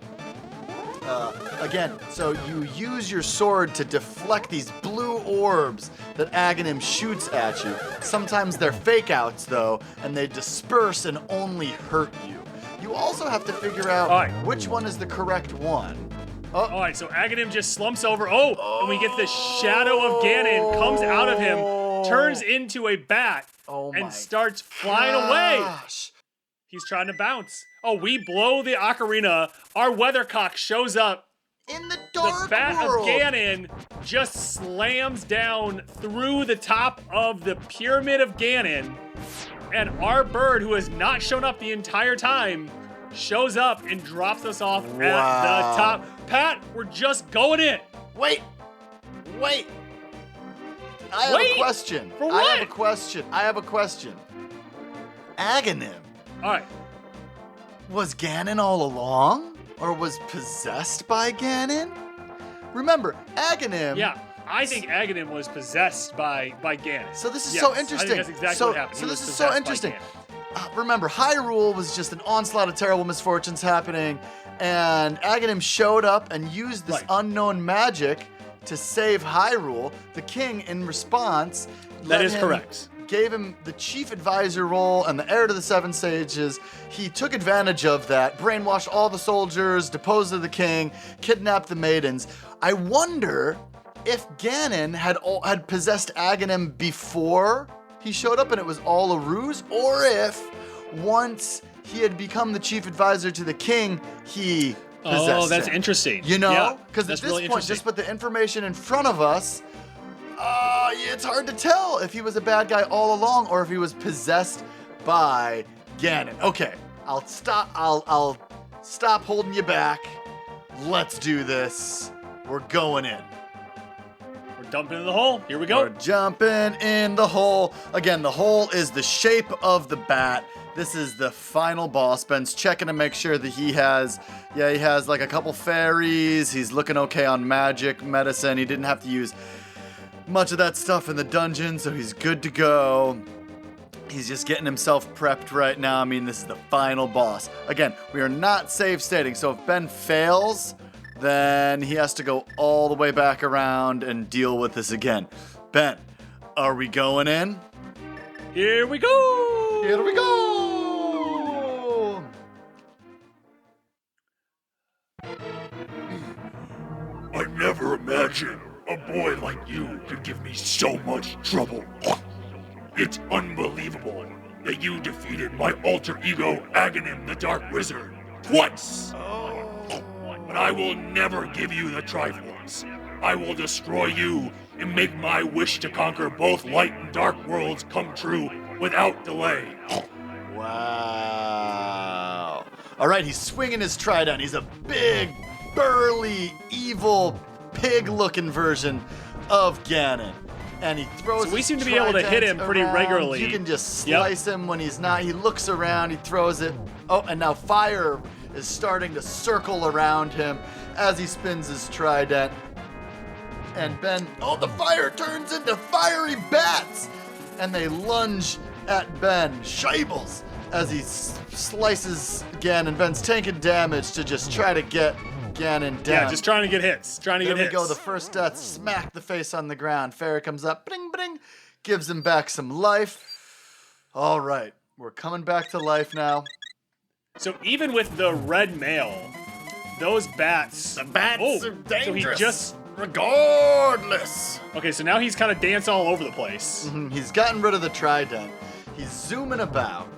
Again, so you use your sword to deflect these blue orbs that Ganon shoots at you. Sometimes they're fake outs though, and they disperse and only hurt you. You also have to figure out which one is the correct one. All right, so Ganon just slumps over. And we get the shadow of Ganon comes out of him, turns into a bat, and starts flying away. He's trying to bounce. We blow the ocarina. Our weathercock shows up. In the dark The bat world. of Ganon just slams down through the top of the pyramid of Ganon, and our bird, who has not shown up the entire time, shows up and drops us off at the top. Pat, we're just going in. Wait. I have a question. For what? I have a question. Ganon. All right. Was Ganon all along? Or was possessed by Ganon? Remember, Ganon... Yeah, I think Ganon was possessed by Ganon. So this is so interesting. I think that's exactly what happened. So this is so interesting. Remember, Hyrule was just an onslaught of terrible misfortunes happening, and Ganon showed up and used this unknown magic to save Hyrule. The king, in response, gave him the chief advisor role and the heir to the 7 sages. He took advantage of that, brainwashed all the soldiers, deposed the king, kidnapped the maidens. I wonder if Ganon had possessed Ganon before he showed up and it was all a ruse, or if once he had become the chief advisor to the king, he possessed that's him. interesting. You know? Because that's at this really point, just with the information in front of us, it's hard to tell if he was a bad guy all along or if he was possessed by Ganon. Okay, I'll stop holding you back. Let's do this. We're going in. We're dumping in the hole. Here we go. We're jumping in the hole. Again, the hole is the shape of the bat. This is the final boss. Ben's checking to make sure that he has like a couple fairies. He's looking okay on magic, medicine. He didn't have to use much of that stuff in the dungeon, so he's good to go. He's just getting himself prepped right now. I mean, this is the final boss. Again, we are not save stating, so if Ben fails, then he has to go all the way back around and deal with this again. Ben, are we going in? Here we go! Here we go! I never imagined a boy like you could give me so much trouble. It's unbelievable that you defeated my alter ego, Ganon the Dark Wizard, twice! But I will never give you the Triforce. I will destroy you and make my wish to conquer both light and dark worlds come true without delay. Wow. All right, he's swinging his trident. He's a big, burly, evil, pig-looking version of Ganon. And he throws we his seem to be able to hit him pretty around. regularly. You can just slice him when he's not. He looks around, he throws it. Oh, and now fire is starting to circle around him as he spins his trident. And Ben, the fire turns into fiery bats! And they lunge at Ben, Shables, as he slices Ganon. Ben's taking damage to just try to get Ganon down. Yeah, just trying to get hits. There we go, the first death, smack the face on the ground. Fairy comes up, bring, bring, gives him back some life. All right, we're coming back to life now. So even with the red mail, those bats... The bats are dangerous. So he just... Regardless. Okay, so now he's kind of dancing all over the place. He's gotten rid of the trident. He's zooming about,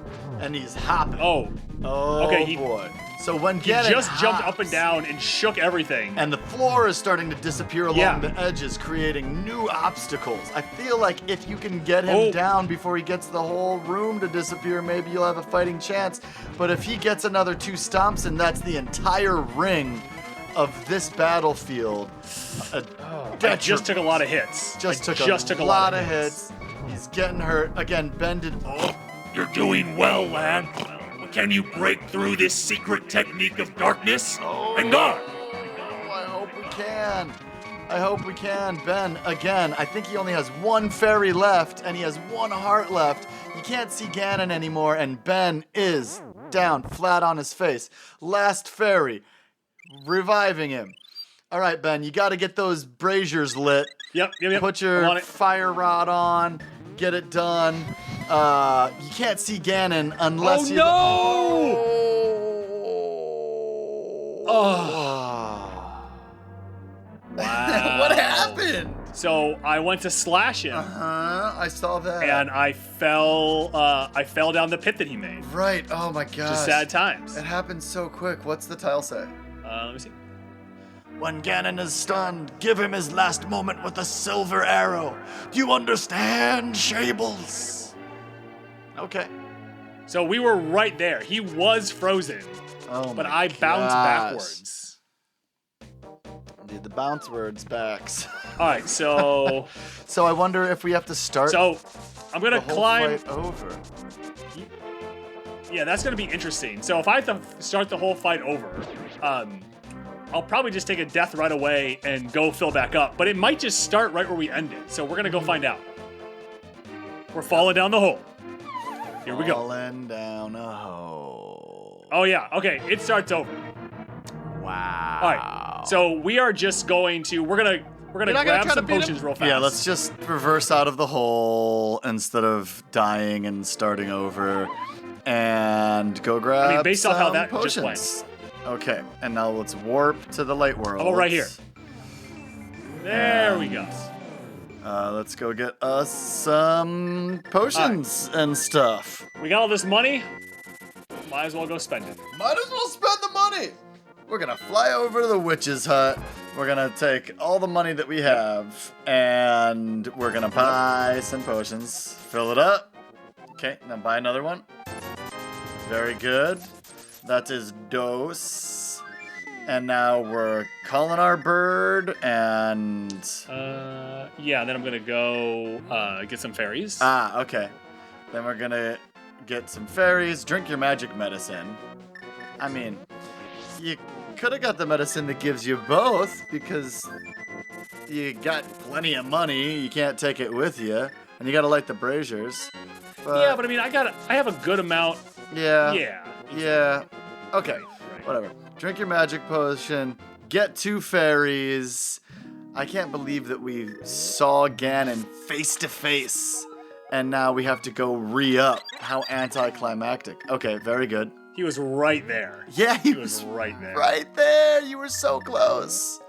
and he's hopping. Oh, okay, boy. So when he Ganon just jumped hops, up and down and shook everything. and the floor is starting to disappear along Yeah. the edges, creating new obstacles. I feel like if you can get him down before he gets the whole room to disappear, maybe you'll have a fighting chance. But if he gets another 2 stomps, and that's the entire ring of this battlefield. I just took a lot of hits. Just took a lot of hits. He's getting hurt. Again, Ben did... You're doing well, lad. Can you break through this secret technique of darkness? And God! I hope we can. I hope we can. Ben, again, I think he only has 1 fairy left, and he has 1 heart left. You can't see Ganon anymore, and Ben is down, flat on his face. Last fairy, reviving him. All right, Ben, you got to get those braziers lit. Yep. Put your fire rod on. Get it done. You can't see Ganon unless you... Wow. What happened? So I went to slash him, I saw that. and I fell down the pit that he made. Right. Oh my gosh. Just sad times. It happened so quick. What's the tile say? Let me see. When Ganon is stunned, give him his last moment with a silver arrow. Do you understand, Shables? Okay. So we were right there. He was frozen, Oh but my I bounced gosh. backwards. Need the bounce words backs. All right, so So I wonder if we have to start so I'm the gonna whole climb. fight over. Yeah, that's gonna be interesting. So if I have to start the whole fight over, I'll probably just take a death right away and go fill back up. But it might just start right where we ended. So we're gonna go find out. We're falling down the hole. Here we go. Falling down a hole. Oh yeah. Okay, it starts over. Wow. All right. So we are just going to we're gonna not gonna grab try to some beat him? potions real fast. Yeah, let's just reverse out of the hole instead of dying and starting over, and go grab based off how some that potions. just went. Okay, and now let's warp to the light world. Oh, right here. There we go. Let's go get us some potions and stuff. We got all this money. Might as well go spend it. Might as well spend the money. We're gonna fly over to the witch's hut. We're gonna take all the money that we have, and we're gonna buy some potions. Fill it up. Okay, now buy another one. Very good. That is dose. And now we're calling our bird, and... Yeah, then I'm gonna go get some fairies. okay. Then we're gonna get some fairies, drink your magic medicine. I mean, you could have got the medicine that gives you both, because you got plenty of money, you can't take it with you, and you gotta light the braziers. Yeah, but I mean, I have a good amount. Yeah. Yeah. Okay, whatever. Drink your magic potion, get 2 fairies. I can't believe that we saw Ganon face to face, and now we have to go re-up. How anticlimactic. Okay, very good. He was right there. Yeah, He was right there. right there. You were so close.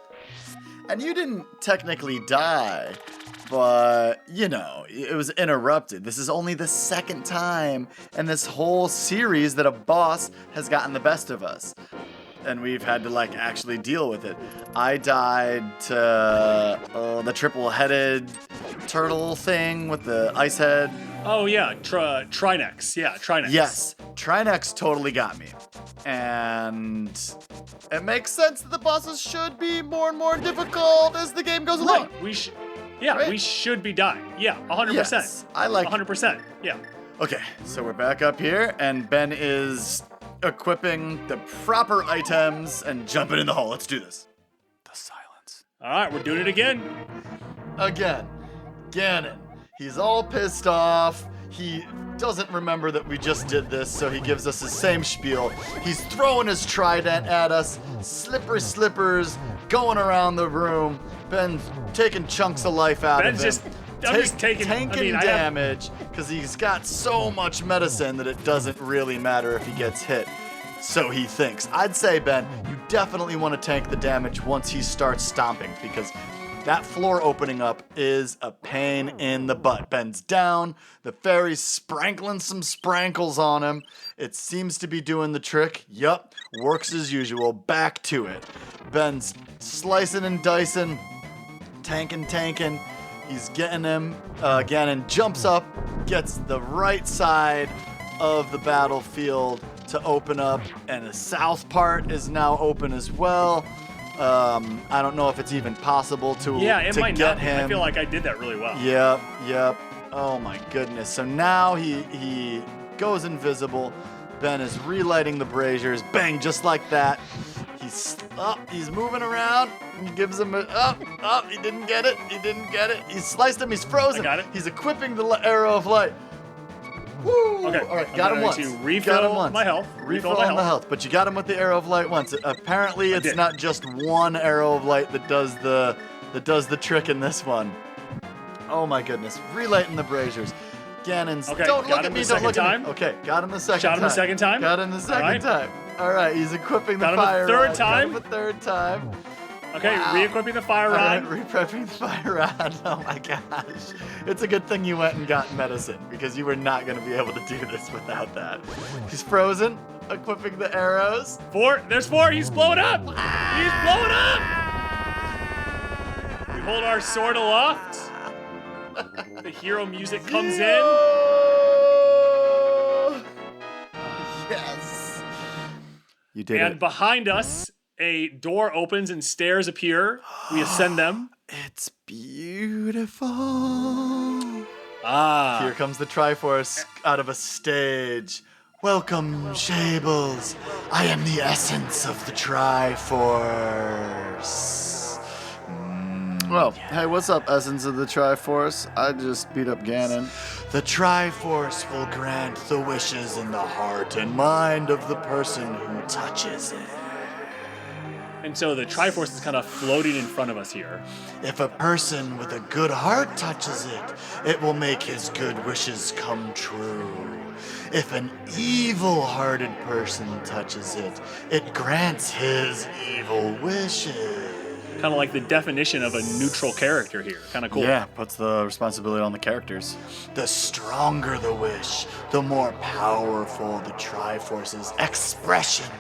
And you didn't technically die, but, you know, it was interrupted. This is only the 2nd time in this whole series that a boss has gotten the best of us. And we've had to, like, actually deal with it. I died to the triple-headed turtle thing with the ice head. Oh yeah, Trinex. Yeah, Trinex. Yes, Trinex totally got me. And it makes sense that the bosses should be more and more difficult as the game goes along. Right. We Right? should be dying. Yeah, 100%. Yes, I like 100%. Yeah. Okay, so we're back up here, and Ben is equipping the proper items and jumping in the hole. Let's do this. The silence. All right, we're doing it again. Again, Ganon. He's all pissed off. He doesn't remember that we just did this, so he gives us the same spiel. He's throwing his trident at us, slippery slippers, going around the room. Ben's taking chunks of life out Ben's of him. just- I'm just taking- tanking I mean, I have- damage because he's got so much medicine that it doesn't really matter if he gets hit. So he thinks. I'd say, Ben, you definitely want to tank the damage once he starts stomping, because That floor opening up is a pain in the butt. Ben's down. The fairy's sprinkling some sprankles on him. It seems to be doing the trick. Yup, works as usual. Back to it. Ben's slicing and dicing, tanking. He's getting him. Ganon jumps up, gets the right side of the battlefield to open up, and the south part is now open as well. I don't know if it's even possible to it might get not. him. I feel like I did that really well. Yep. Oh my goodness. So now he goes invisible. Ben is relighting the braziers. Bang, just like that. He's moving around. He gives him he didn't get it. He sliced him. He's frozen. I got it. He's equipping the arrow of light. Woo! Okay. All right, I'm got him going once. to refill my health. Refill on the health. But you got him with the arrow of light once. Apparently, it's not just one arrow of light that does the trick in this one. Oh my goodness! Relighting the braziers. Ganon's. Okay, Don't got look him at me. the Don't look second at me. Okay, got him the second Shot time. him the second time? Got him the second time. All right, he's equipping the Got him the fire third rod. time? Got him the third time. Okay, Wow. re-equipping the fire All rod. right, reprepping the fire rod. Oh my gosh. It's a good thing you went and got medicine because you were not going to be able to do this without that. He's frozen, equipping the arrows. 4. There's 4. He's blowing up. He's blowing up. We hold our sword aloft. The hero music comes in. Yes. You did And it. behind us, a door opens and stairs appear. We ascend them. It's beautiful. Here comes the Triforce out of a stage. Welcome, Shables. I am the essence of the Triforce. Well, hey, what's up, essence of the Triforce? I just beat up Ganon. The Triforce will grant the wishes in the heart and mind of the person who touches it. And so the Triforce is kind of floating in front of us here. If a person with a good heart touches it, it will make his good wishes come true. If an evil-hearted person touches it, it grants his evil wishes. Kind of like the definition of a neutral character here. Kind of cool. Yeah, puts the responsibility on the characters. The stronger the wish, the more powerful the Triforce's expression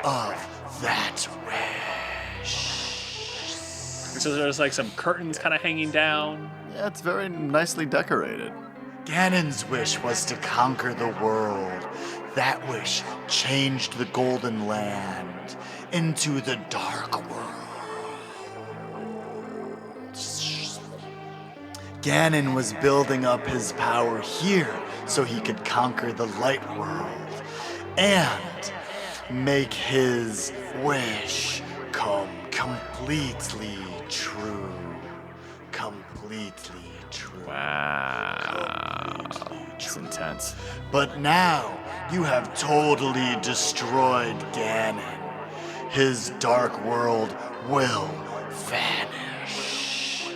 of that wish. And so there's like some curtains kind of hanging down. Yeah, it's very nicely decorated. Ganon's wish was to conquer the world. That wish changed the Golden Land into the Dark World. Ganon was building up his power here so he could conquer the Light World and make his wish come completely true. Completely true. Wow. It's intense. But now you have totally destroyed Ganon. His dark world will vanish.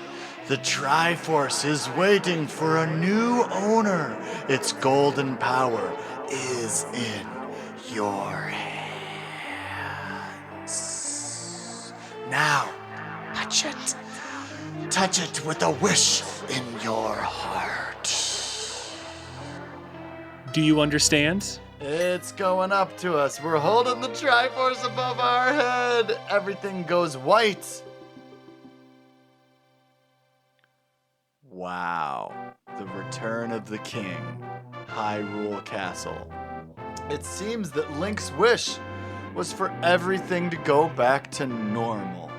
The Triforce is waiting for a new owner. Its golden power is in your hands. Now, touch it. Touch it with a wish in your heart. Do you understand? It's going up to us. We're holding the Triforce above our head. Everything goes white. Wow. The Return of the King. Hyrule Castle. It seems that Link's wish was for everything to go back to normal.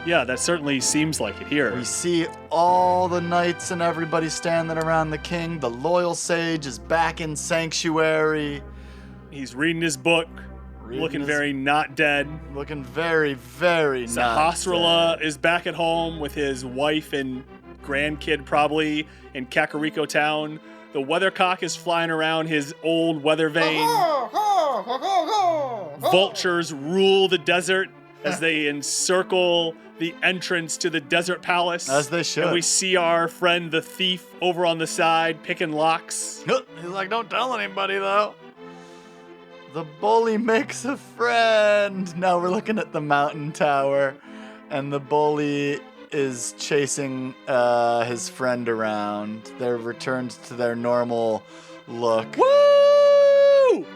Yeah, that certainly seems like it here. We see all the knights and everybody standing around the king. The loyal sage is back in sanctuary. He's reading his book, looking very not dead. Looking very, very not Sahasrara dead. is back at home with his wife and grandkid probably in Kakariko Town. The weathercock is flying around his old weather vane. Vultures rule the desert as they encircle the entrance to the desert palace. As they should. And we see our friend the thief over on the side picking locks. He's like, don't tell anybody though. The bully makes a friend. Now we're looking at the mountain tower, and the bully is chasing his friend around. They're returned to their normal look. Woo!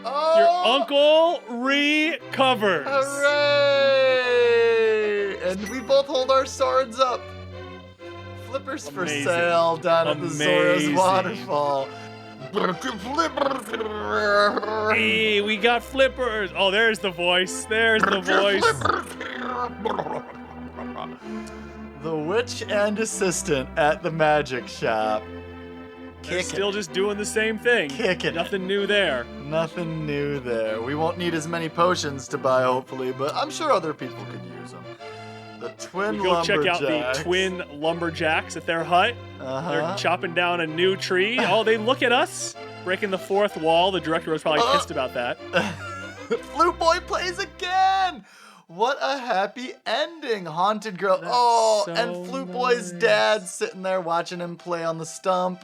Oh! Your uncle recovers. Hooray! And we both hold our swords up. Flippers for Amazing. sale down at the Zora's Amazing. waterfall. Hey, we got flippers. Oh, there's the voice. There's the voice. The witch and assistant at the magic shop. They're still just doing the same thing. Kicking it. Nothing new there. Nothing new there. We won't need as many potions to buy, hopefully, but I'm sure other people could use them. The twin We go check out lumberjacks. the twin lumberjacks at their hut. Uh-huh. They're chopping down a new tree. Oh, they look at us, breaking the fourth wall. The director was probably pissed about that. Flute Boy plays again! What a happy ending, Haunted Girl. That's Oh, so and Flute Boy's nice. dad sitting there watching him play on the stump.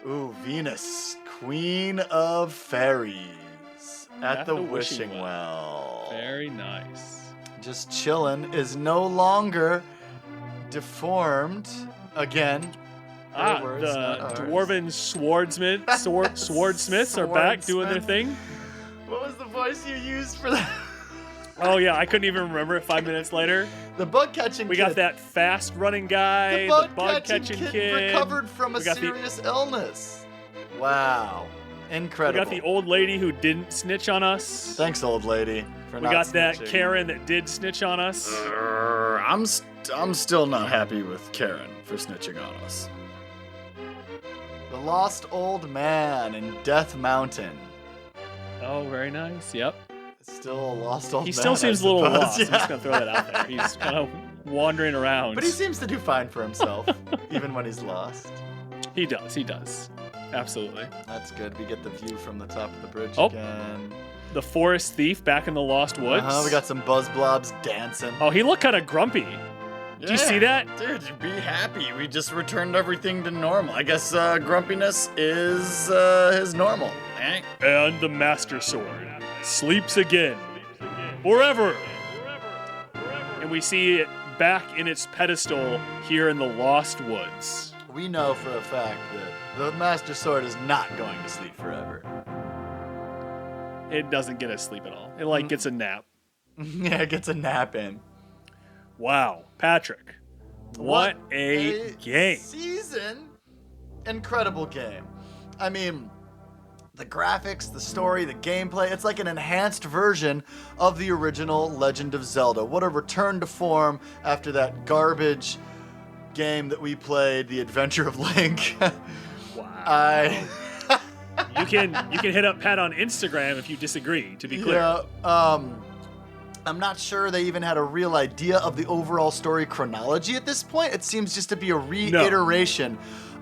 Ooh, Venus, Queen of Fairies at the Wishing Well. Very nice. Just chillin', is no longer deformed again. Her words, The not ours. dwarven swordsmiths are back doing their thing. What was the voice you used for that? Oh yeah, I couldn't even remember it 5 minutes later. The bug catching We kid. got that fast running guy, The the bug catching kid. recovered from a We got the- serious illness. Wow. We Incredible. got the old lady who didn't snitch on us. Thanks, old lady. For We not got that snitching. Karen that did snitch on us. I'm still not happy with Karen for snitching on us. The Lost Old Man in Death Mountain. Oh, very nice. Yep. Still a lost old man. He still I seems a little suppose. lost. I'm Yeah. just gonna throw that out there. He's kind of wandering around. But he seems to do fine for himself, even when he's lost. He does. He does. Absolutely. That's good. We get the view from the top of the bridge Oh. again. The forest thief back in the Lost Woods. We got some buzz blobs dancing. Oh, he looked kind of grumpy. Did you see that? Dude, be happy. We just returned everything to normal. I guess grumpiness is his normal. Eh? And the Master Sword sleeps again. Forever. And we see it back in its pedestal here in the Lost Woods. We know for a fact that the Master Sword is not going to sleep forever. It doesn't get us sleep at all. It gets a nap. Yeah, it gets a nap in. Wow, Patrick. What a game. Season. Incredible game. I mean, the graphics, the story, the gameplay, it's like an enhanced version of the original Legend of Zelda. What a return to form after that garbage game that we played, The Adventure of Link. Wow. You can hit up Pat on Instagram if you disagree, to be clear. Yeah, I'm not sure they even had a real idea of the overall story chronology at this point. It seems just to be a reiteration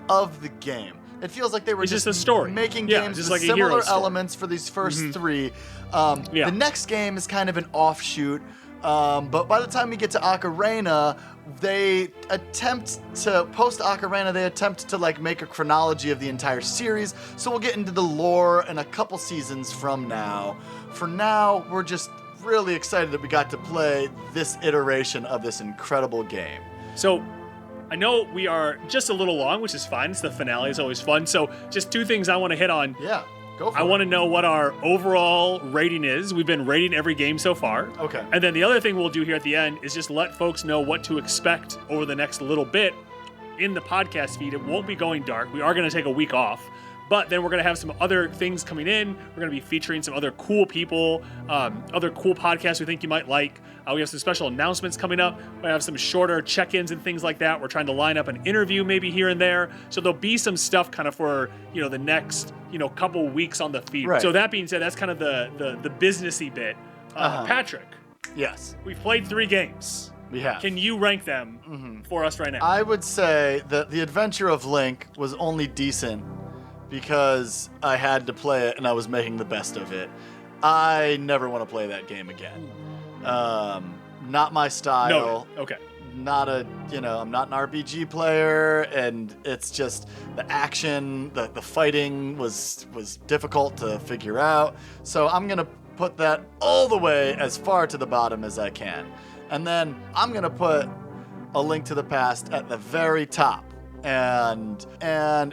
of the game. It feels like they were It's just a story. making Yeah, games just with like a hero similar story. elements for these first three. Yeah. The next game is kind of an offshoot, but by the time we get to Ocarina, they attempt to make a chronology of the entire series. So we'll get into the lore in a couple seasons from now. For now, we're just really excited that we got to play this iteration of this incredible game. So, I know we are just a little long, which is fine. It's the finale. It's always fun. So, just two things I want to hit on. Yeah, go for it. I want to know what our overall rating is. We've been rating every game so far. Okay. And then the other thing we'll do here at the end is just let folks know what to expect over the next little bit in the podcast feed. It won't be going dark. We are going to take a week off. But then we're going to have some other things coming in. We're going to be featuring some other cool people, other cool podcasts we think you might like. We have some special announcements coming up. We have some shorter check-ins and things like that. We're trying to line up an interview maybe here and there. So there'll be some stuff kind of for, the next, couple weeks on the feed. Right. So that being said, that's kind of the businessy bit. Patrick, Yes, we've played 3 games. we have. Can you rank them for us right now? I would say that The Adventure of Link was only decent because I had to play it and I was making the best of it. I never want to play that game again. Not my style. No. Okay. I'm not an RPG player, and it's just the action, the fighting was difficult to figure out. So I'm gonna put that all the way as far to the bottom as I can. And then I'm gonna put A Link to the Past at the very top. And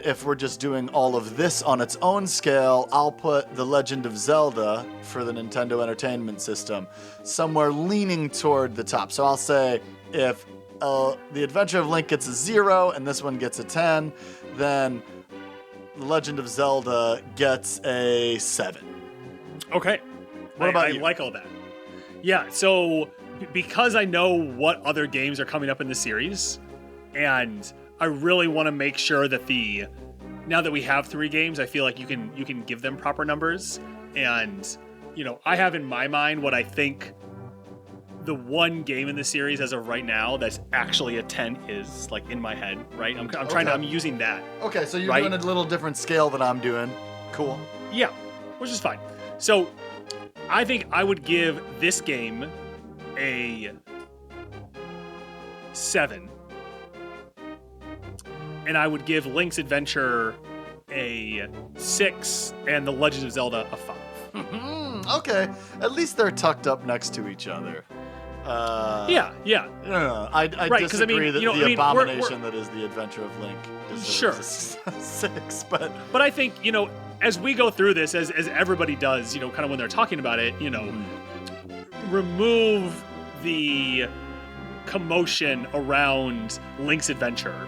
if we're just doing all of this on its own scale, I'll put The Legend of Zelda for the Nintendo Entertainment System somewhere leaning toward the top. So I'll say if The Adventure of Link gets a 0 and this one gets a 10, then The Legend of Zelda gets a 7. Okay. What about you? I like all that. Yeah, so because I know what other games are coming up in the series, and I really want to make sure that now that we have 3 games, I feel like you can give them proper numbers. And, I have in my mind what I think the one game in the series as of right now that's actually a 10 is, like, in my head, right? I'm using that. Okay, so you're doing a little different scale than I'm doing. Cool. Yeah, which is fine. So I think I would give this game a 7. And I would give Link's Adventure a 6 and The Legend of Zelda a 5. Okay, at least they're tucked up next to each other. Yeah. No. I Right, 'cause, I mean, disagree that you know, the I mean, abomination that is The Adventure of Link deserves Sure. a 6, but But I think, as we go through this, as everybody does, kind of when they're talking about it, remove the commotion around Link's Adventure.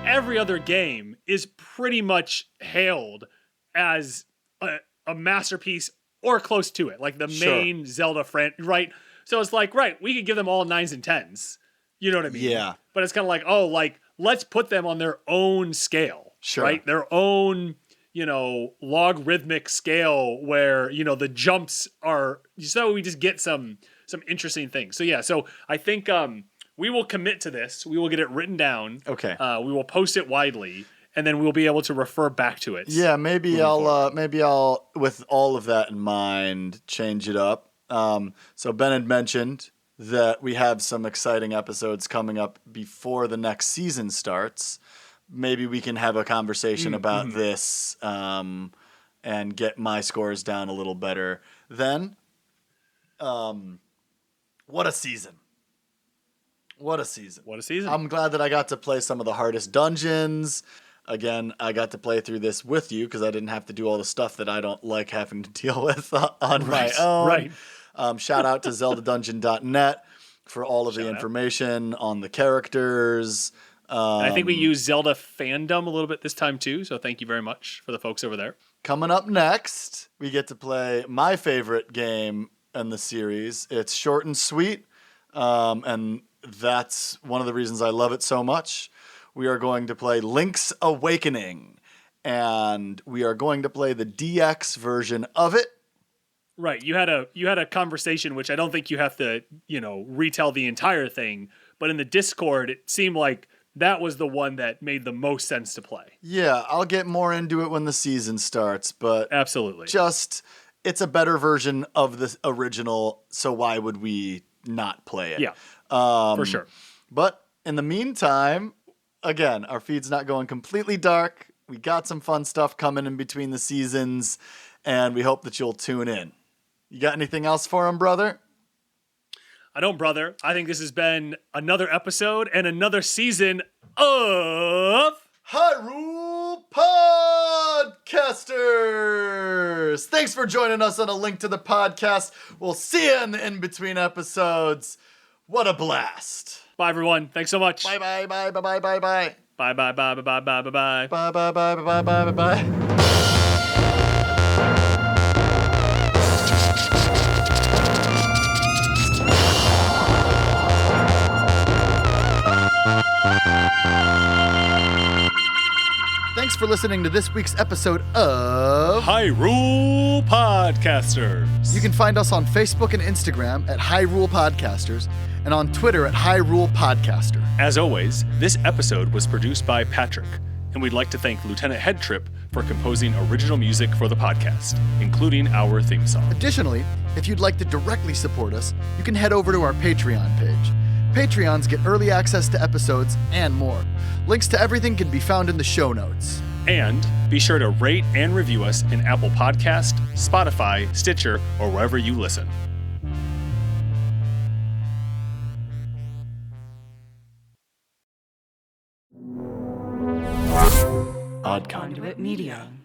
Every other game is pretty much hailed as a masterpiece or close to it, like the main Zelda franchise, right? So it's like, right, we could give them all 9s and 10s. You know what I mean? Yeah. But it's kind of like, oh, like, let's put them on their own scale, right? Their own, logarithmic scale where, the jumps are, so we just get some interesting things. So yeah, so I think we will commit to this. We will get it written down. Okay. We will post it widely, and then we'll be able to refer back to it. Yeah, maybe I'll, with all of that in mind, change it up. So Ben had mentioned that we have some exciting episodes coming up before the next season starts. Maybe we can have a conversation about this and get my scores down a little better. Then, what a season. What a season. What a season. I'm glad that I got to play some of the hardest dungeons. Again, I got to play through this with you because I didn't have to do all the stuff that I don't like having to deal with on my own. Right. Shout out to zeldadungeon.net for all of the information on the characters. And I think we use Zelda fandom a little bit this time too, so thank you very much for the folks over there. Coming up next, we get to play my favorite game in the series. It's short and sweet, and that's one of the reasons I love it so much. We are going to play Link's Awakening, and we are going to play the DX version of it. Right, you had a conversation, which I don't think you have to, retell the entire thing, but in the Discord, it seemed like that was the one that made the most sense to play. Yeah, I'll get more into it when the season starts, but absolutely, it's a better version of the original, so why would we not play it? Yeah, for sure. But in the meantime, again, our feed's not going completely dark. We got some fun stuff coming in between the seasons, and we hope that you'll tune in. You got anything else for him, brother? I don't, brother. I think this has been another episode and another season of Hyrule Podcasters! Thanks for joining us on A Link to the Podcast. We'll see you in the in-between episodes. What a blast. Bye, everyone. Thanks so much. Bye, bye, bye, bye, bye, bye, bye. Bye, bye, bye, bye, bye, bye, bye, bye. Bye, bye, bye, bye, bye, bye, bye. Thanks for listening to this week's episode of Hyrule Podcasters. You can find us on Facebook and Instagram at Hyrule Podcasters and on Twitter at Hyrule Podcaster. As always, this episode was produced by Patrick, and we'd like to thank Lieutenant Headtrip for composing original music for the podcast, including our theme song. Additionally, if you'd like to directly support us, you can head over to our Patreon page. Patreons get early access to episodes and more. Links to everything can be found in the show notes. And be sure to rate and review us in Apple Podcast, Spotify, Stitcher, or wherever you listen. Odd Conduit Media.